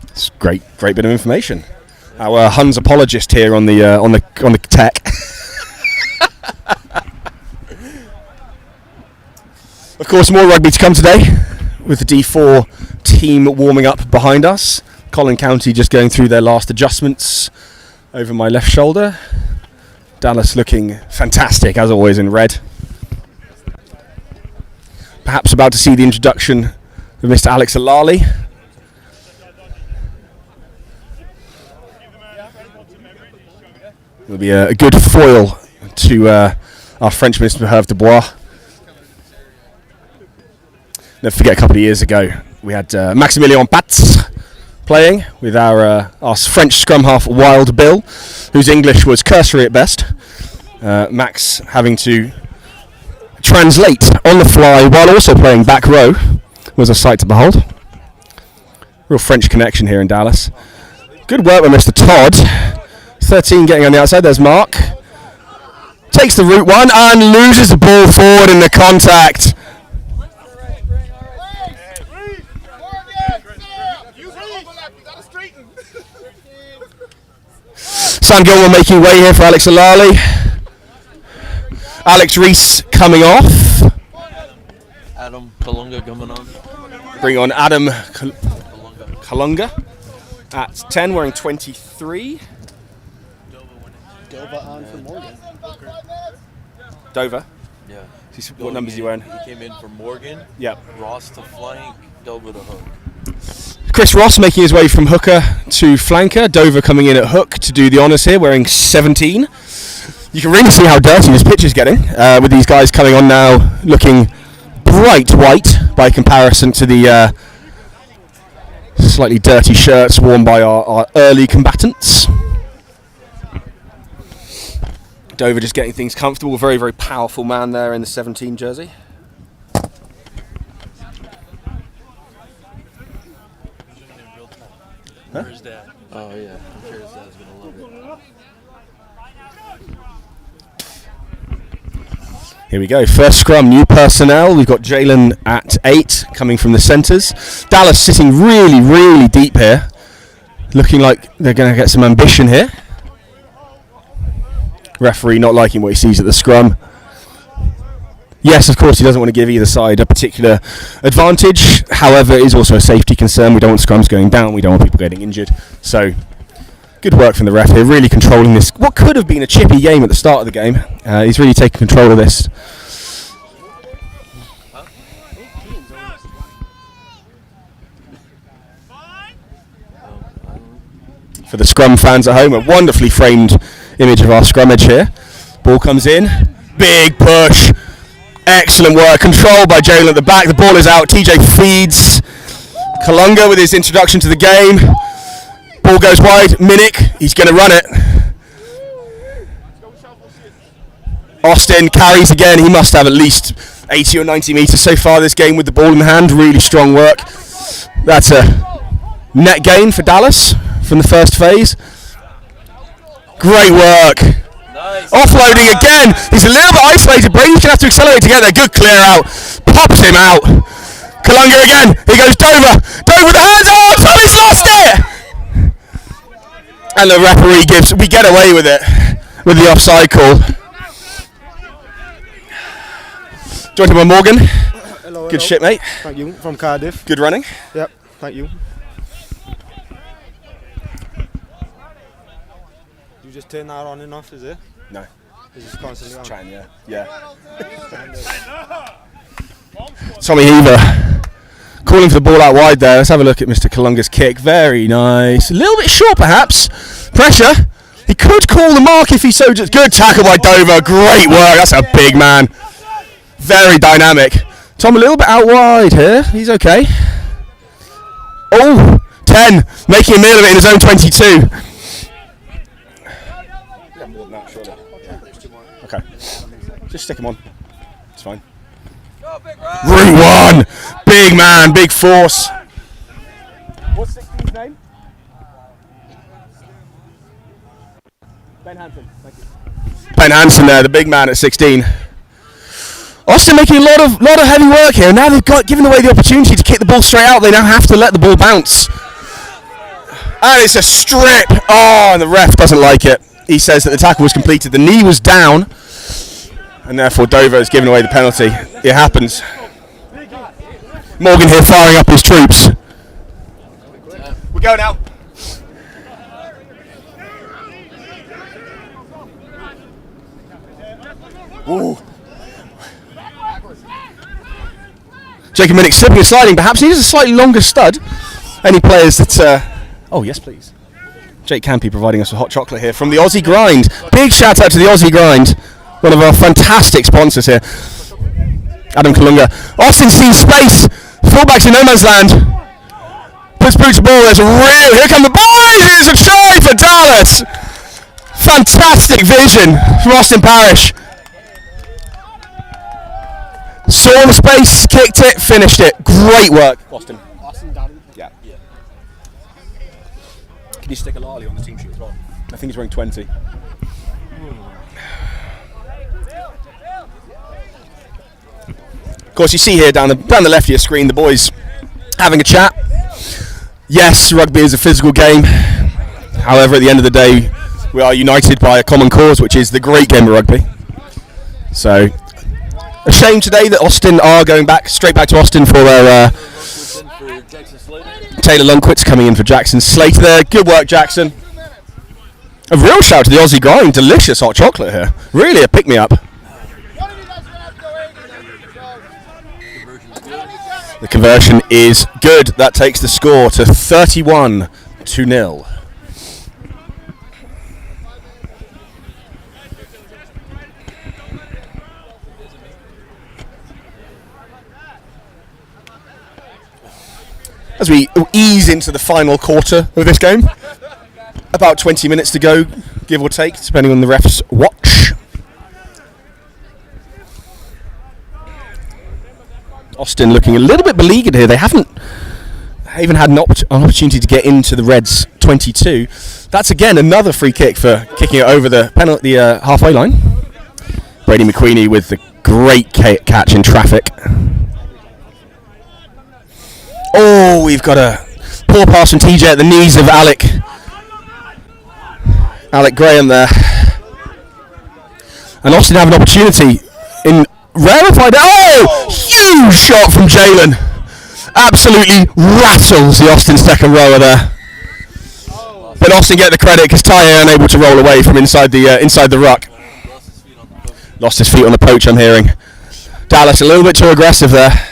Speaker 2: It's great bit of information. Our Huns apologist here on the tech. Of course, more rugby to come today, with the D4 team warming up behind us. Collin County just going through their last adjustments over my left shoulder. Dallas looking fantastic, as always, in red. Perhaps about to see the introduction of Mr. Alex Alali. Will be a good foil to our French Mr. Hervé Dubois. Never forget, a couple of years ago, we had Maximilien Batz playing with our French scrum half Wild Bill, whose English was cursory at best. Max having to translate on the fly while also playing back row was a sight to behold. Real French connection here in Dallas. Good work with Mr. Todd. 13 getting on the outside. There's Mark. Takes the route one and loses the ball forward in the contact. Sam Gilmore making way here for Alex Alali. Alex Reese coming off.
Speaker 4: Adam Kalunga coming on.
Speaker 2: Bring on Adam Kalunga at 10, wearing 23.
Speaker 6: Dover on for Morgan.
Speaker 2: Dover.
Speaker 4: Yeah.
Speaker 2: What numbers are you wearing?
Speaker 4: He came in for Morgan.
Speaker 2: Yep.
Speaker 4: Ross to flank. Dover to hook.
Speaker 2: Chris Ross making his way from hooker to flanker. Dover coming in at hook to do the honours here, wearing 17. You can really see how dirty this pitch is getting, with these guys coming on now looking bright white by comparison to the slightly dirty shirts worn by our early combatants. Dover just getting things comfortable. Very, very powerful man there in the 17 jersey.
Speaker 4: Huh? Oh yeah, I'm sure his dad's gonna love it.
Speaker 2: Here we go, first scrum, new personnel. We've got Jalen at 8 coming from the centres. Dallas sitting really, really deep here. Looking like they're going to get some ambition here. Referee not liking what he sees at the scrum. Yes, of course, he doesn't want to give either side a particular advantage. However, it is also a safety concern. We don't want scrums going down. We don't want people getting injured. So, good work from the ref here, really controlling this. What could have been a chippy game at the start of the game. He's really taken control of this. For the scrum fans at home, a wonderfully framed image of our scrummage here. Ball comes in. Big push. Excellent work. Control by Jalen at the back. The ball is out. TJ feeds. Kalunga with his introduction to the game. Ball goes wide. Minnick. He's going to run it. Austin carries again. He must have at least 80 or 90 metres so far this game with the ball in hand. Really strong work. That's a Net gain for Dallas from the first phase. Great work.
Speaker 4: Nice.
Speaker 2: Offloading again. He's a little bit isolated. Brady's going to have to accelerate to get there. Good clear out. Pops him out. Kalunga again. Here goes Dover. Dover with the hands up. Oh, he's lost it. And the referee gives. We get away with it with the offside call. Joined by Morgan.
Speaker 9: Hello,
Speaker 2: Good shit, mate.
Speaker 9: Thank you. From Cardiff.
Speaker 2: Good running.
Speaker 9: Yep. Thank you. You just turn that on and off, is it?
Speaker 2: No.
Speaker 9: It's just constantly on.
Speaker 2: Trying, yeah. Tommy Heaver calling for the ball out wide there. Let's have a look at Mr. Kalunga's kick. Very nice. A little bit short, perhaps. Pressure. He could call the mark if he so just. Good tackle by Dover. Great work. That's a big man. Very dynamic. Tom a little bit out wide here. He's okay. Oh, 10. Making a meal of it in his own 22. Okay. Just stick him on. It's fine. Route 1. Big man, big force. What's 16's name? Ben Hansen. Thank you. Ben Hansen there, the big man at 16. Austin making a lot of heavy work here. Now they've given away the opportunity to kick the ball straight out. They now have to let the ball bounce. And it's a strip. Oh, and the ref doesn't like it. He says that the tackle was completed. The knee was down. And therefore Dover has given away the penalty. It happens. Morgan here firing up his troops. We go now. Ooh. Jacob Minnick slipping and sliding. Perhaps he needs a slightly longer stud. Any players that... oh, yes, please. Jake Campy providing us with hot chocolate here from the Aussie Grind. Big shout out to the Aussie Grind. One of our fantastic sponsors here. Adam Kalunga. Austin sees space. Fullbacks in no man's land. Puts boot to ball. There's a real... Here come the boys! It's a try for Dallas. Fantastic vision from Austin Parrish. Saw the space, kicked it, finished it. Great work, Austin.
Speaker 9: Austin done.
Speaker 2: Yeah. Can you stick a lolly on the team sheet as well? I think he's wearing 20. Of course, you see here down the left of your screen, the boys having a chat. Yes, rugby is a physical game. However, at the end of the day, we are united by a common cause, which is the great game of rugby. So, a shame today that Austin are going straight back to Austin for their Taylor Lundquist coming in for Jackson Slater there. Good work, Jackson. A real shout to the Aussie Grind. Delicious hot chocolate here. Really a pick-me-up. The conversion is good. That takes the score to 31-0. As we ease into the final quarter of this game, about 20 minutes to go, give or take, depending on the ref's watch. Austin looking a little bit beleaguered here. They haven't even had an opportunity to get into the Reds' 22. That's again another free kick for kicking it over the penalty halfway line. Brady McQueenie with the great catch in traffic. Oh, we've got a poor pass from TJ at the knees of Alec Graham there. And Austin have an opportunity in rarefied. Oh, huge shot from Jalen. Absolutely rattles the Austin second rower there. But Austin get the credit because Ty unable to roll away from inside the ruck. Lost his feet on the poach, I'm hearing. Dallas a little bit too aggressive there.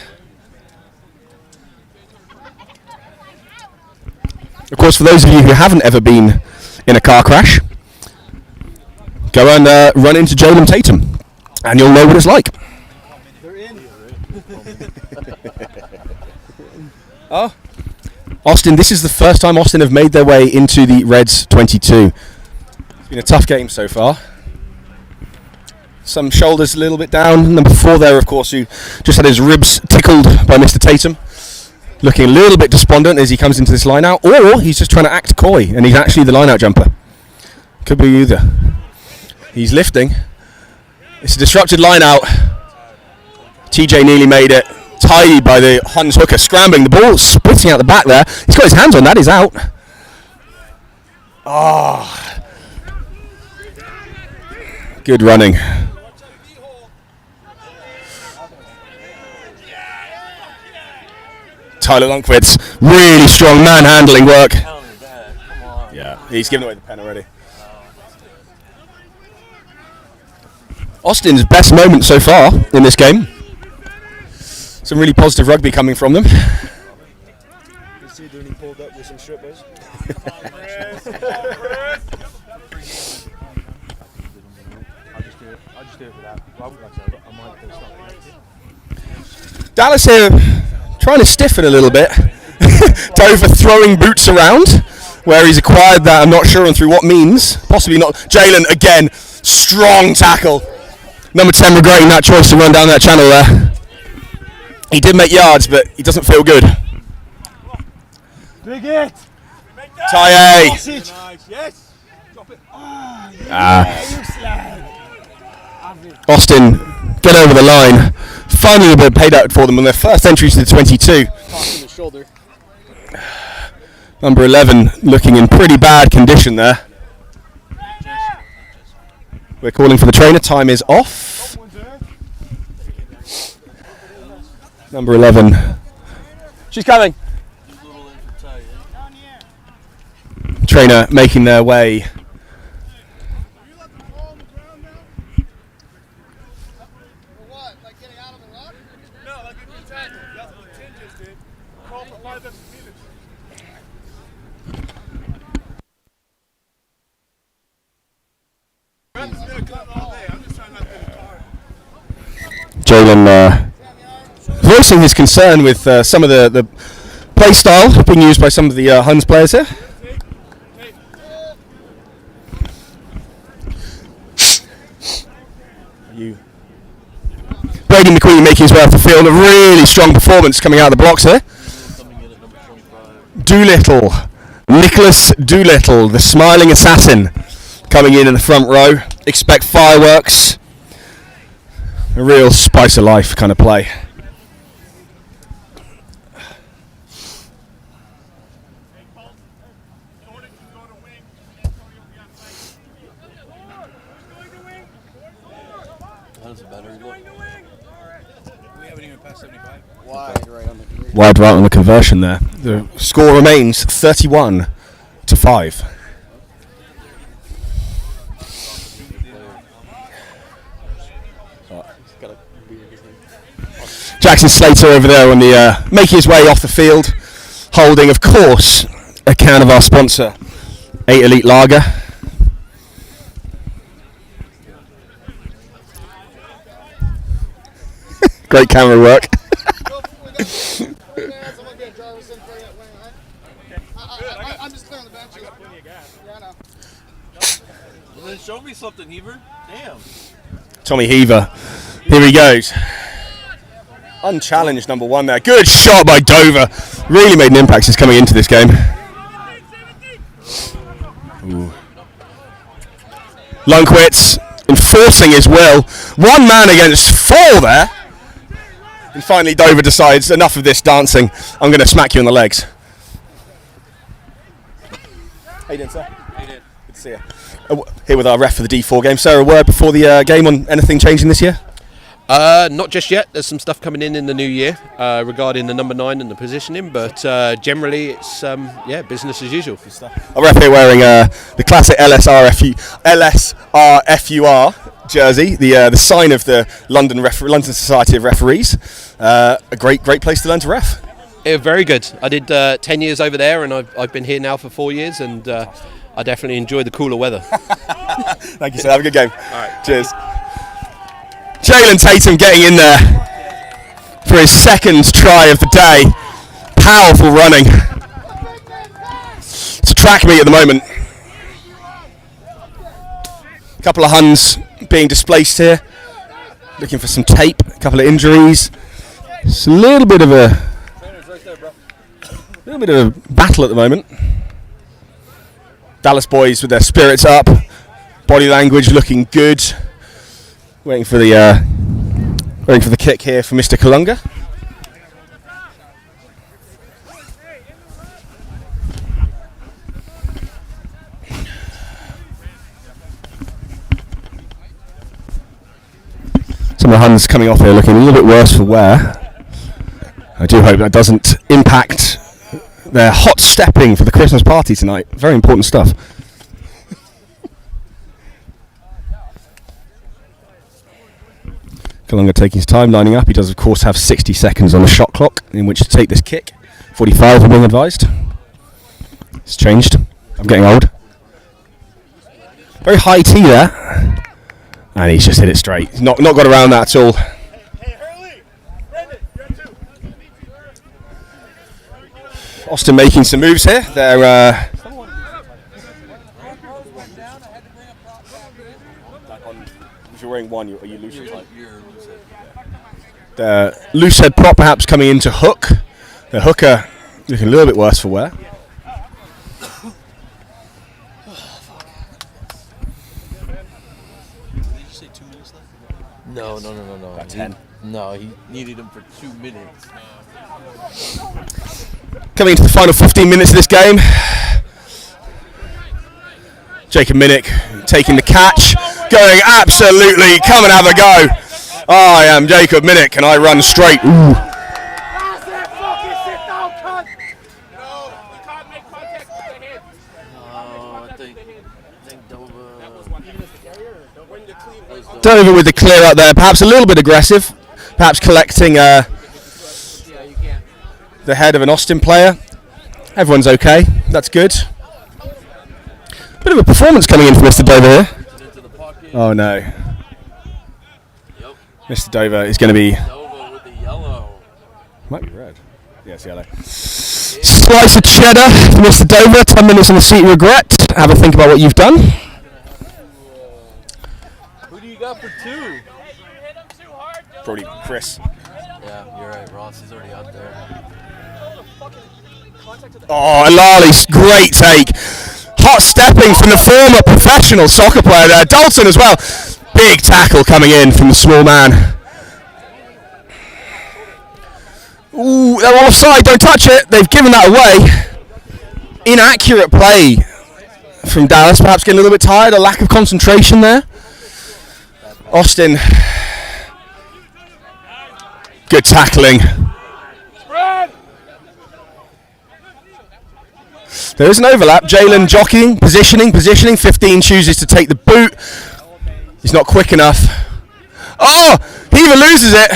Speaker 2: Of course, for those of you who haven't ever been in a car crash, go and run into Jalen Tatum, and you'll know what it's like. Oh, Austin, this is the first time Austin have made their way into the Reds 22. It's been a tough game so far. Some shoulders a little bit down. Number 4 there, of course, who just had his ribs tickled by Mr. Tatum. looking a little bit despondent as he comes into this line out, or he's just trying to act coy and he's actually the line out jumper. Could be either. He's lifting. It's a disrupted line out. TJ nearly made it. Tidy by the Huns hooker, scrambling. The ball splitting out the back there. He's got his hands on that. He's out. Oh. Good running. Tyler Lunkwitz, really strong man-handling work. Yeah, he's given away the pen already. Austin's best moment so far in this game. Some really positive rugby coming from them.
Speaker 9: You see when he pulled up with some strippers? I'll just do it for that. Well, I might do something.
Speaker 2: Dallas here trying to stiffen a little bit. Dover throwing boots around where he's acquired that, I'm not sure and through what means. Possibly not. Jalen again, strong tackle. Number 10 regretting that choice to run down that channel there. He did make yards, but he doesn't feel good.
Speaker 6: Big hit.
Speaker 2: Taye.
Speaker 6: Yes. Drop it.
Speaker 2: Austin get over the line. Finally a bit paid out for them on their first entry to the 22. Number 11 looking in pretty bad condition there. We're calling for the trainer. Time is off. Number 11. She's coming. Trainer making their way. Jalen voicing his concern with some of the play style being used by some of the Huns players here. Brady McQueen making his way off the field. A really strong performance coming out of the blocks here. Doolittle. Nicholas Doolittle, the smiling assassin, coming in the front row. Expect fireworks. A real spice of life kind of play. Wide right on the conversion there. The score remains 31-5. Jackson Slater over there on the making his way off the field, holding, of course, a can of our sponsor, 8 Elite Lager. Great camera work.
Speaker 6: I'm just clearing the bench. Yeah, I know.
Speaker 4: Well, then show me something, Heaver. Damn.
Speaker 2: Tommy Heaver. Here he goes. Unchallenged number 1 there. Good shot by Dover. Really made an impact since coming into this game. Ooh. Lunkwitz enforcing his will. 1 man against 4 there. And finally Dover decides, enough of this dancing. I'm going to smack you on the legs. How you doing, sir? How you doing? Good to see you. Here with our ref for the D4 game. Sir, a word before the game on anything changing this year?
Speaker 10: Not just yet. There's some stuff coming in the new year regarding the number 9 and the positioning, but generally it's business as usual.
Speaker 2: Our ref here wearing the classic LSRFUR jersey, the sign of the London Society of Referees. A great place to learn to ref.
Speaker 10: Very good. I did 10 years over there, and I've been here now for 4 years, and I definitely enjoy the cooler weather.
Speaker 2: Thank you, sir. Have a good game.
Speaker 10: All right.
Speaker 2: Cheers. Jalen Tatum getting in there for his second try of the day. Powerful running. It's a track meet at the moment. A couple of Huns being displaced here. Looking for some tape. A couple of injuries. It's a little bit of a little bit of a battle at the moment. Dallas boys with their spirits up, body language looking good. Waiting for the kick here for Mr. Kalunga. Some of the Huns coming off here looking a little bit worse for wear. I do hope that doesn't impact their hot stepping for the Christmas party tonight. Very important stuff. Kalunga taking his time lining up. He does of course have 60 seconds on the shot clock in which to take this kick. 45 I'm being advised. It's changed. I'm getting old. Very high tee there. And he's just hit it straight. He's not got around that at all. Austin making some moves here. They're if you're wearing one, are you loose head? The loose head prop perhaps coming into hook. The hooker looking a little bit worse for wear.
Speaker 4: No.
Speaker 2: About 10.
Speaker 4: No, he needed him for 2 minutes.
Speaker 2: Coming into the final 15 minutes of this game. Jacob Minnick taking the catch, going absolutely, come and have a go. I am Jacob Minnick and I run straight. Ooh. Dover with the clear out there, perhaps a little bit aggressive, perhaps collecting the head of an Austin player. Everyone's okay, that's good. Bit of a performance coming in from Mr. Dover here. Oh no. Mr. Dover is going to be... Might be red. Yeah, it's yellow. Slice of cheddar for Mr. Dover, 10 minutes on the seat of regret. Have a think about what you've done.
Speaker 4: Got for 2.
Speaker 2: Probably Chris.
Speaker 4: Yeah, you're right. Ross is already out there.
Speaker 2: Oh, Alali's great take. Hot stepping from the former professional soccer player there. Dalton as well. Big tackle coming in from the small man. Ooh, they're all offside. Don't touch it. They've given that away. Inaccurate play from Dallas. Perhaps getting a little bit tired. A lack of concentration there. Austin, good tackling. There is an overlap. Jalen jockeying, positioning. 15 chooses to take the boot. He's not quick enough. Oh, he even loses it.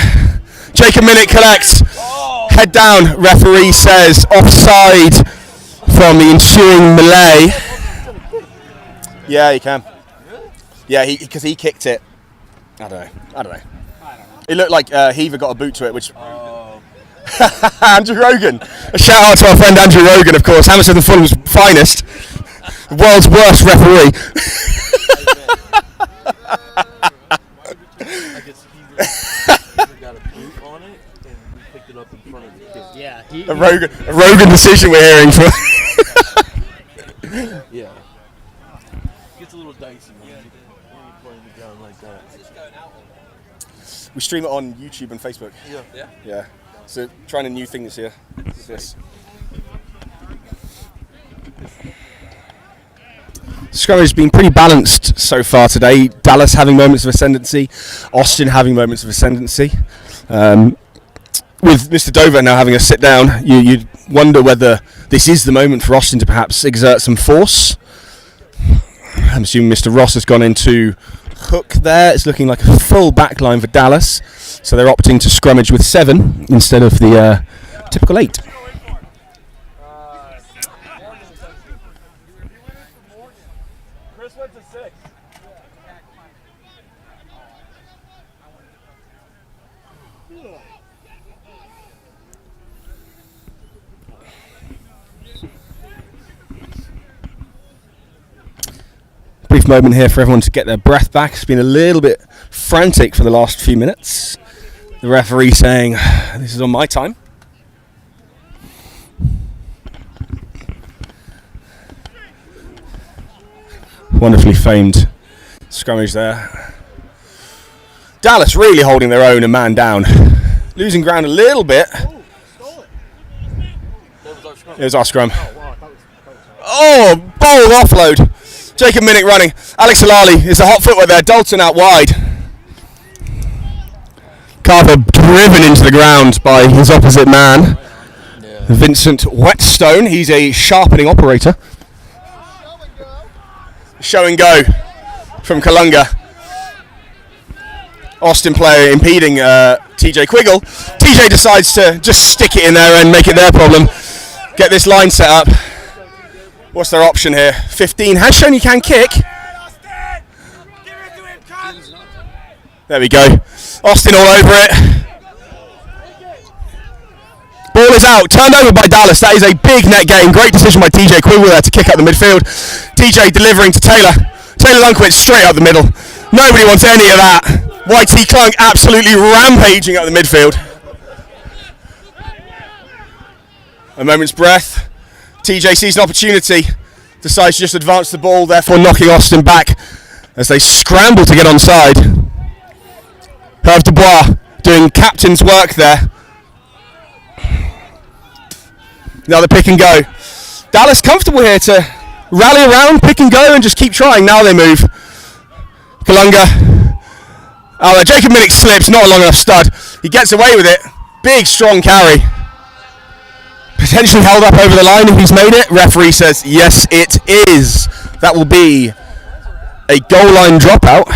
Speaker 2: Jacob Minnick collects. Head down, referee says offside from the ensuing melee. Yeah, you can. Yeah, because he kicked it. I don't know. It looked like Heaver got a boot to it, which... Andrew Rogan. A shout out to our friend Andrew Rogan, of course. Hammersmith and Fulham's finest. The world's worst referee.
Speaker 4: I guess Heaver got a boot on it and we picked it up in front of the kid.
Speaker 7: Yeah.
Speaker 2: A Rogan decision we're hearing from.
Speaker 4: Yeah. Gets a little dicey when you're playing the ground like that.
Speaker 2: We stream it on YouTube and Facebook. Yeah. So trying a new thing this year. This. Scrummage has been pretty balanced so far today. Dallas having moments of ascendancy, Austin having moments of ascendancy. With Mr. Dover now having a sit down, you'd wonder whether this is the moment for Austin to perhaps exert some force. I'm assuming Mr. Ross has gone into hook there. It's looking like a full back line for Dallas. So they're opting to scrummage with 7 instead of the typical 8.
Speaker 6: Chris went to 6.
Speaker 2: Brief moment here for everyone to get their breath back. It's been a little bit frantic for the last few minutes. The referee saying, this is on my time. wonderfully famed scrummage there. Dallas really holding their own, a man down. Losing ground a little bit. It was our scrum. Oh, bold offload. Jacob Minnick running. Alex Halali is a hot footwork there. Dalton out wide. Carver driven into the ground by his opposite man, Vincent Whetstone. He's a sharpening operator. Show and go from Kalunga. Austin player impeding TJ Quiggle. TJ decides to just stick it in there and make it their problem. Get this line set up. What's their option here? 15 has shown you can kick. There we go. Austin all over it. Ball is out. Turned over by Dallas. That is a big net gain. Great decision by TJ Quiggle there to kick up the midfield. TJ delivering to Taylor. Taylor Lunkwitz straight up the middle. Nobody wants any of that. YT Clunk absolutely rampaging up the midfield. A moment's breath. TJ sees an opportunity. Decides to just advance the ball, therefore knocking Austin back as they scramble to get onside. Herve Dubois doing captain's work there. Another pick and go. Dallas comfortable here to rally around, pick and go, and just keep trying. Now they move. Kalunga. Oh, Jacob Minnick slips, not a long enough stud. He gets away with it. Big, strong carry. Potentially held up over the line if he's made it. Referee says, yes, it is. That will be a goal line dropout.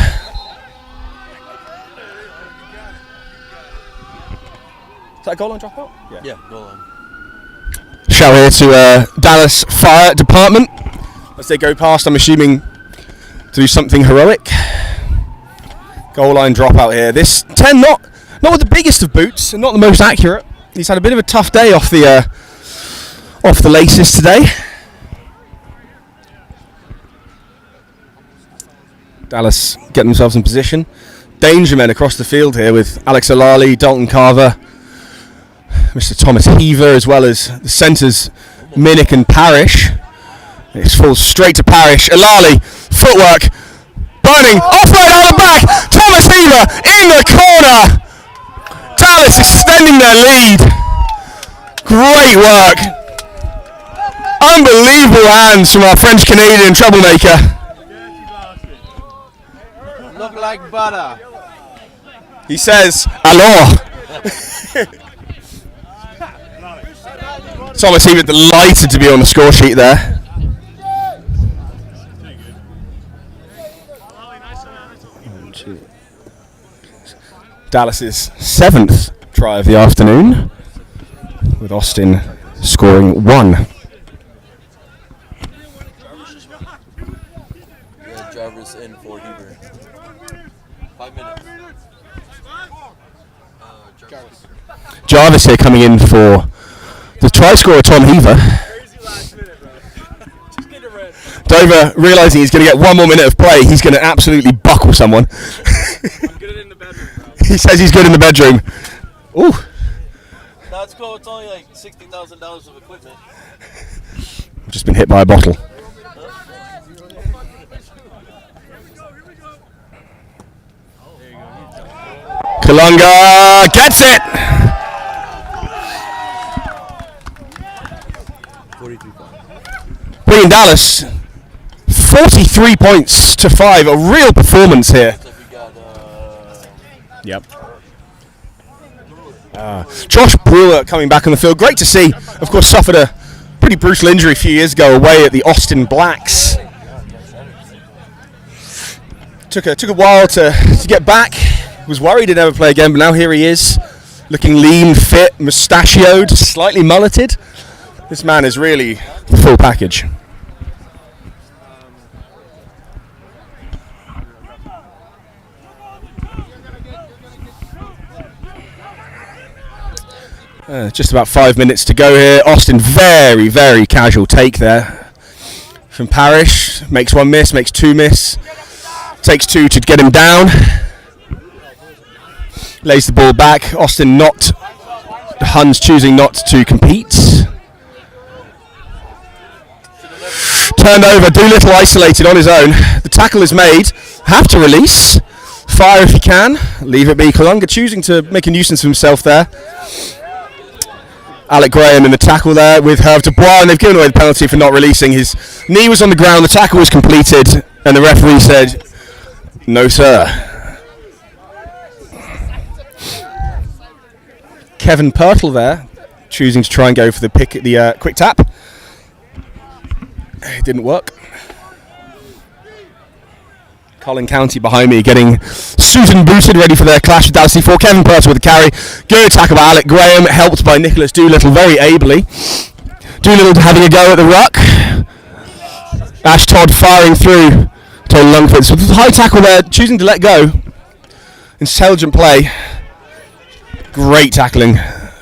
Speaker 2: Is that a goal line dropout?
Speaker 4: Yeah, goal line.
Speaker 2: Shout here to Dallas Fire Department as they go past, I'm assuming, to do something heroic. Goal line dropout here. This 10 not with the biggest of boots and not the most accurate. He's had a bit of a tough day off the laces today. Dallas getting themselves in position. Danger men across the field here with Alex Alali, Dalton Carver, Mr. Thomas Heaver, as well as the centres Minnick and Parrish. It falls straight to Parrish. Alali, footwork, burning, offload out the back. Thomas Heaver in the corner. Dallas extending their lead. Great work. Unbelievable hands from our French-Canadian troublemaker.
Speaker 4: Look like butter.
Speaker 2: He says, alors. Thomas Heaver delighted to be on the score sheet there. Dallas's 7th try of the afternoon, with Austin scoring 1.
Speaker 4: Yeah, Jarvis in for Heber. 5 minutes.
Speaker 2: Jarvis here coming in for the try scorer, Tom Heaver. Dover realising he's going to get 1 more minute of play, he's going to absolutely buckle someone.
Speaker 4: I'm good in the bedroom, bro.
Speaker 2: He says he's good in the bedroom. Ooh.
Speaker 4: No, it's cool. It's only like $60,000 of equipment.
Speaker 2: I've just been hit by a bottle. Kalunga gets it!
Speaker 4: 43 points.
Speaker 2: Bringing Dallas 43 points to 5. A real performance here. Yep. Josh Brewer coming back on the field. Great to see. Of course, suffered a pretty brutal injury a few years ago away at the Austin Blacks. Took a while to get back. Was worried he'd never play again, but now here he is, looking lean, fit, mustachioed, slightly mulleted. This man is really the full package. Just about 5 minutes to go here. Austin, very, very casual take there from Parrish. Makes 1 miss, makes 2 miss. Takes 2 to get him down. Lays the ball back. Austin not. The Huns choosing not to compete. turned over. Doolittle isolated on his own. The tackle is made. Have to release. Fire if you can. Leave it be. Kalunga choosing to make a nuisance of himself there. Alec Graham in the tackle there with Herve Dubois, and they've given away the penalty for not releasing. His knee was on the ground, the tackle was completed, and the referee said, no sir. Kevin Pirtle there, choosing to try and go for the quick tap. It didn't work. Collin County behind me getting suited and booted, ready for their clash with Dallas C4. Kevin Pirtle with the carry. Good tackle by Alec Graham, helped by Nicholas Doolittle very ably. Doolittle having a go at the ruck. Ash Todd firing through to Lungford. So the high tackle there, choosing to let go. Intelligent play. Great tackling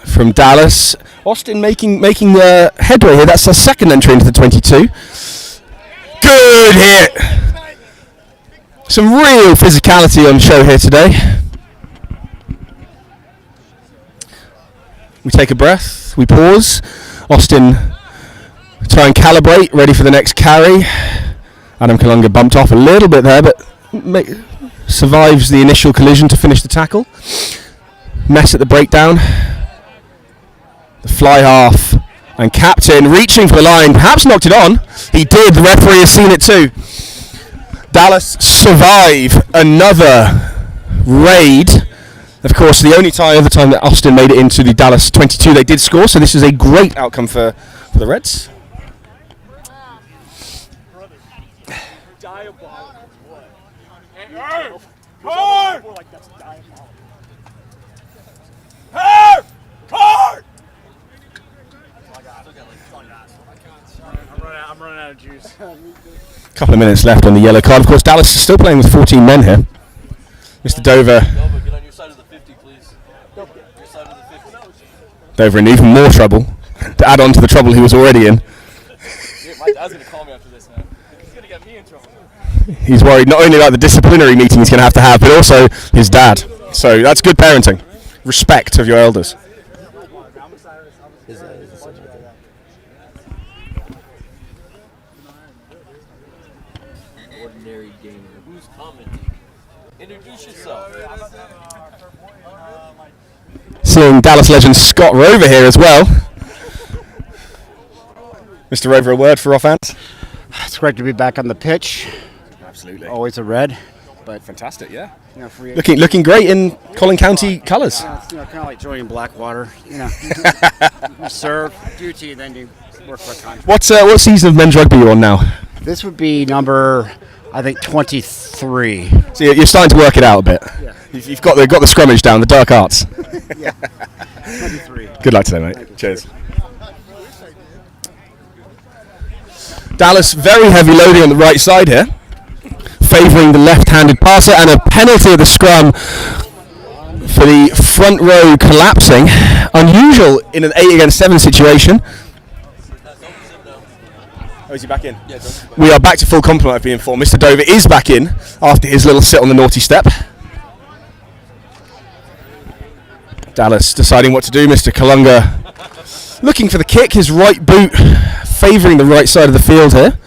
Speaker 2: from Dallas. Austin making the headway here. That's their second entry into the 22. Good hit. Some real physicality on show here today. We take a breath, we pause. Austin try and calibrate, ready for the next carry. Adam Kalunga bumped off a little bit there, but survives the initial collision to finish the tackle. Mess at the breakdown. The fly half. And captain reaching for the line, perhaps knocked it on. He did, the referee has seen it too. Dallas survive another raid. Of course, the only other time that Austin made it into the Dallas 22, they did score, so this is a great outcome for the Reds.
Speaker 9: I'm running out of juice.
Speaker 2: Couple of minutes left on the yellow card. Of course, Dallas is still playing with 14 men here. Mr. Dover.
Speaker 4: Get on your side of the 50, please. Your side of the 50.
Speaker 2: Dover in even more trouble to add on to the trouble he was already in.
Speaker 9: My dad's going to call me after this, man. He's going to get me in trouble.
Speaker 2: He's worried not only about the disciplinary meeting he's going to have, but also his dad. So that's good parenting. Respect of your elders.
Speaker 4: Ordinary gamer. Who's coming? Introduce yourself.
Speaker 2: Seeing Dallas legend Scott Rover here as well. Mr. Rover, a word for offense?
Speaker 11: It's great to be back on the pitch.
Speaker 2: Absolutely.
Speaker 11: Always a red, but
Speaker 2: fantastic, yeah.
Speaker 11: You know, for
Speaker 2: Looking great in Collin County colours.
Speaker 11: It's, kind of like joining Blackwater. You know, you serve duty, and then you work for a contract.
Speaker 2: What season of men's rugby are you on now?
Speaker 11: This would be number, I think, 23.
Speaker 2: So you're starting to work it out a bit.
Speaker 11: Yeah.
Speaker 2: You've got the scrummage down, the dark arts.
Speaker 11: Yeah. 23.
Speaker 2: Good luck today, mate. Cheers. Dallas very heavy loading on the right side here, favouring the left-handed passer, and a penalty of the scrum for the front row collapsing. Unusual in an 8 against 7 situation. Oh, is he back in? Yeah, we are back to full complement, I've been informed. Mr. Dover is back in after his little sit on the naughty step. Dallas deciding what to do. Mr. Kalunga looking for the kick, his right boot favouring the right side of the field here.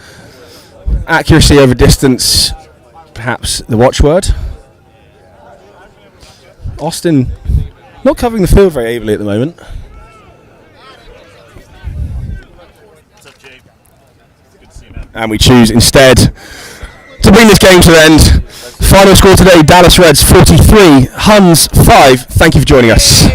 Speaker 2: Accuracy over distance, perhaps the watchword. Austin not covering the field very ably at the moment.
Speaker 9: What's up, Jake? Good to see you, man.
Speaker 2: And we choose instead to bring this game to the end. Final score today, Dallas Reds 43, Huns 5. Thank you for joining us.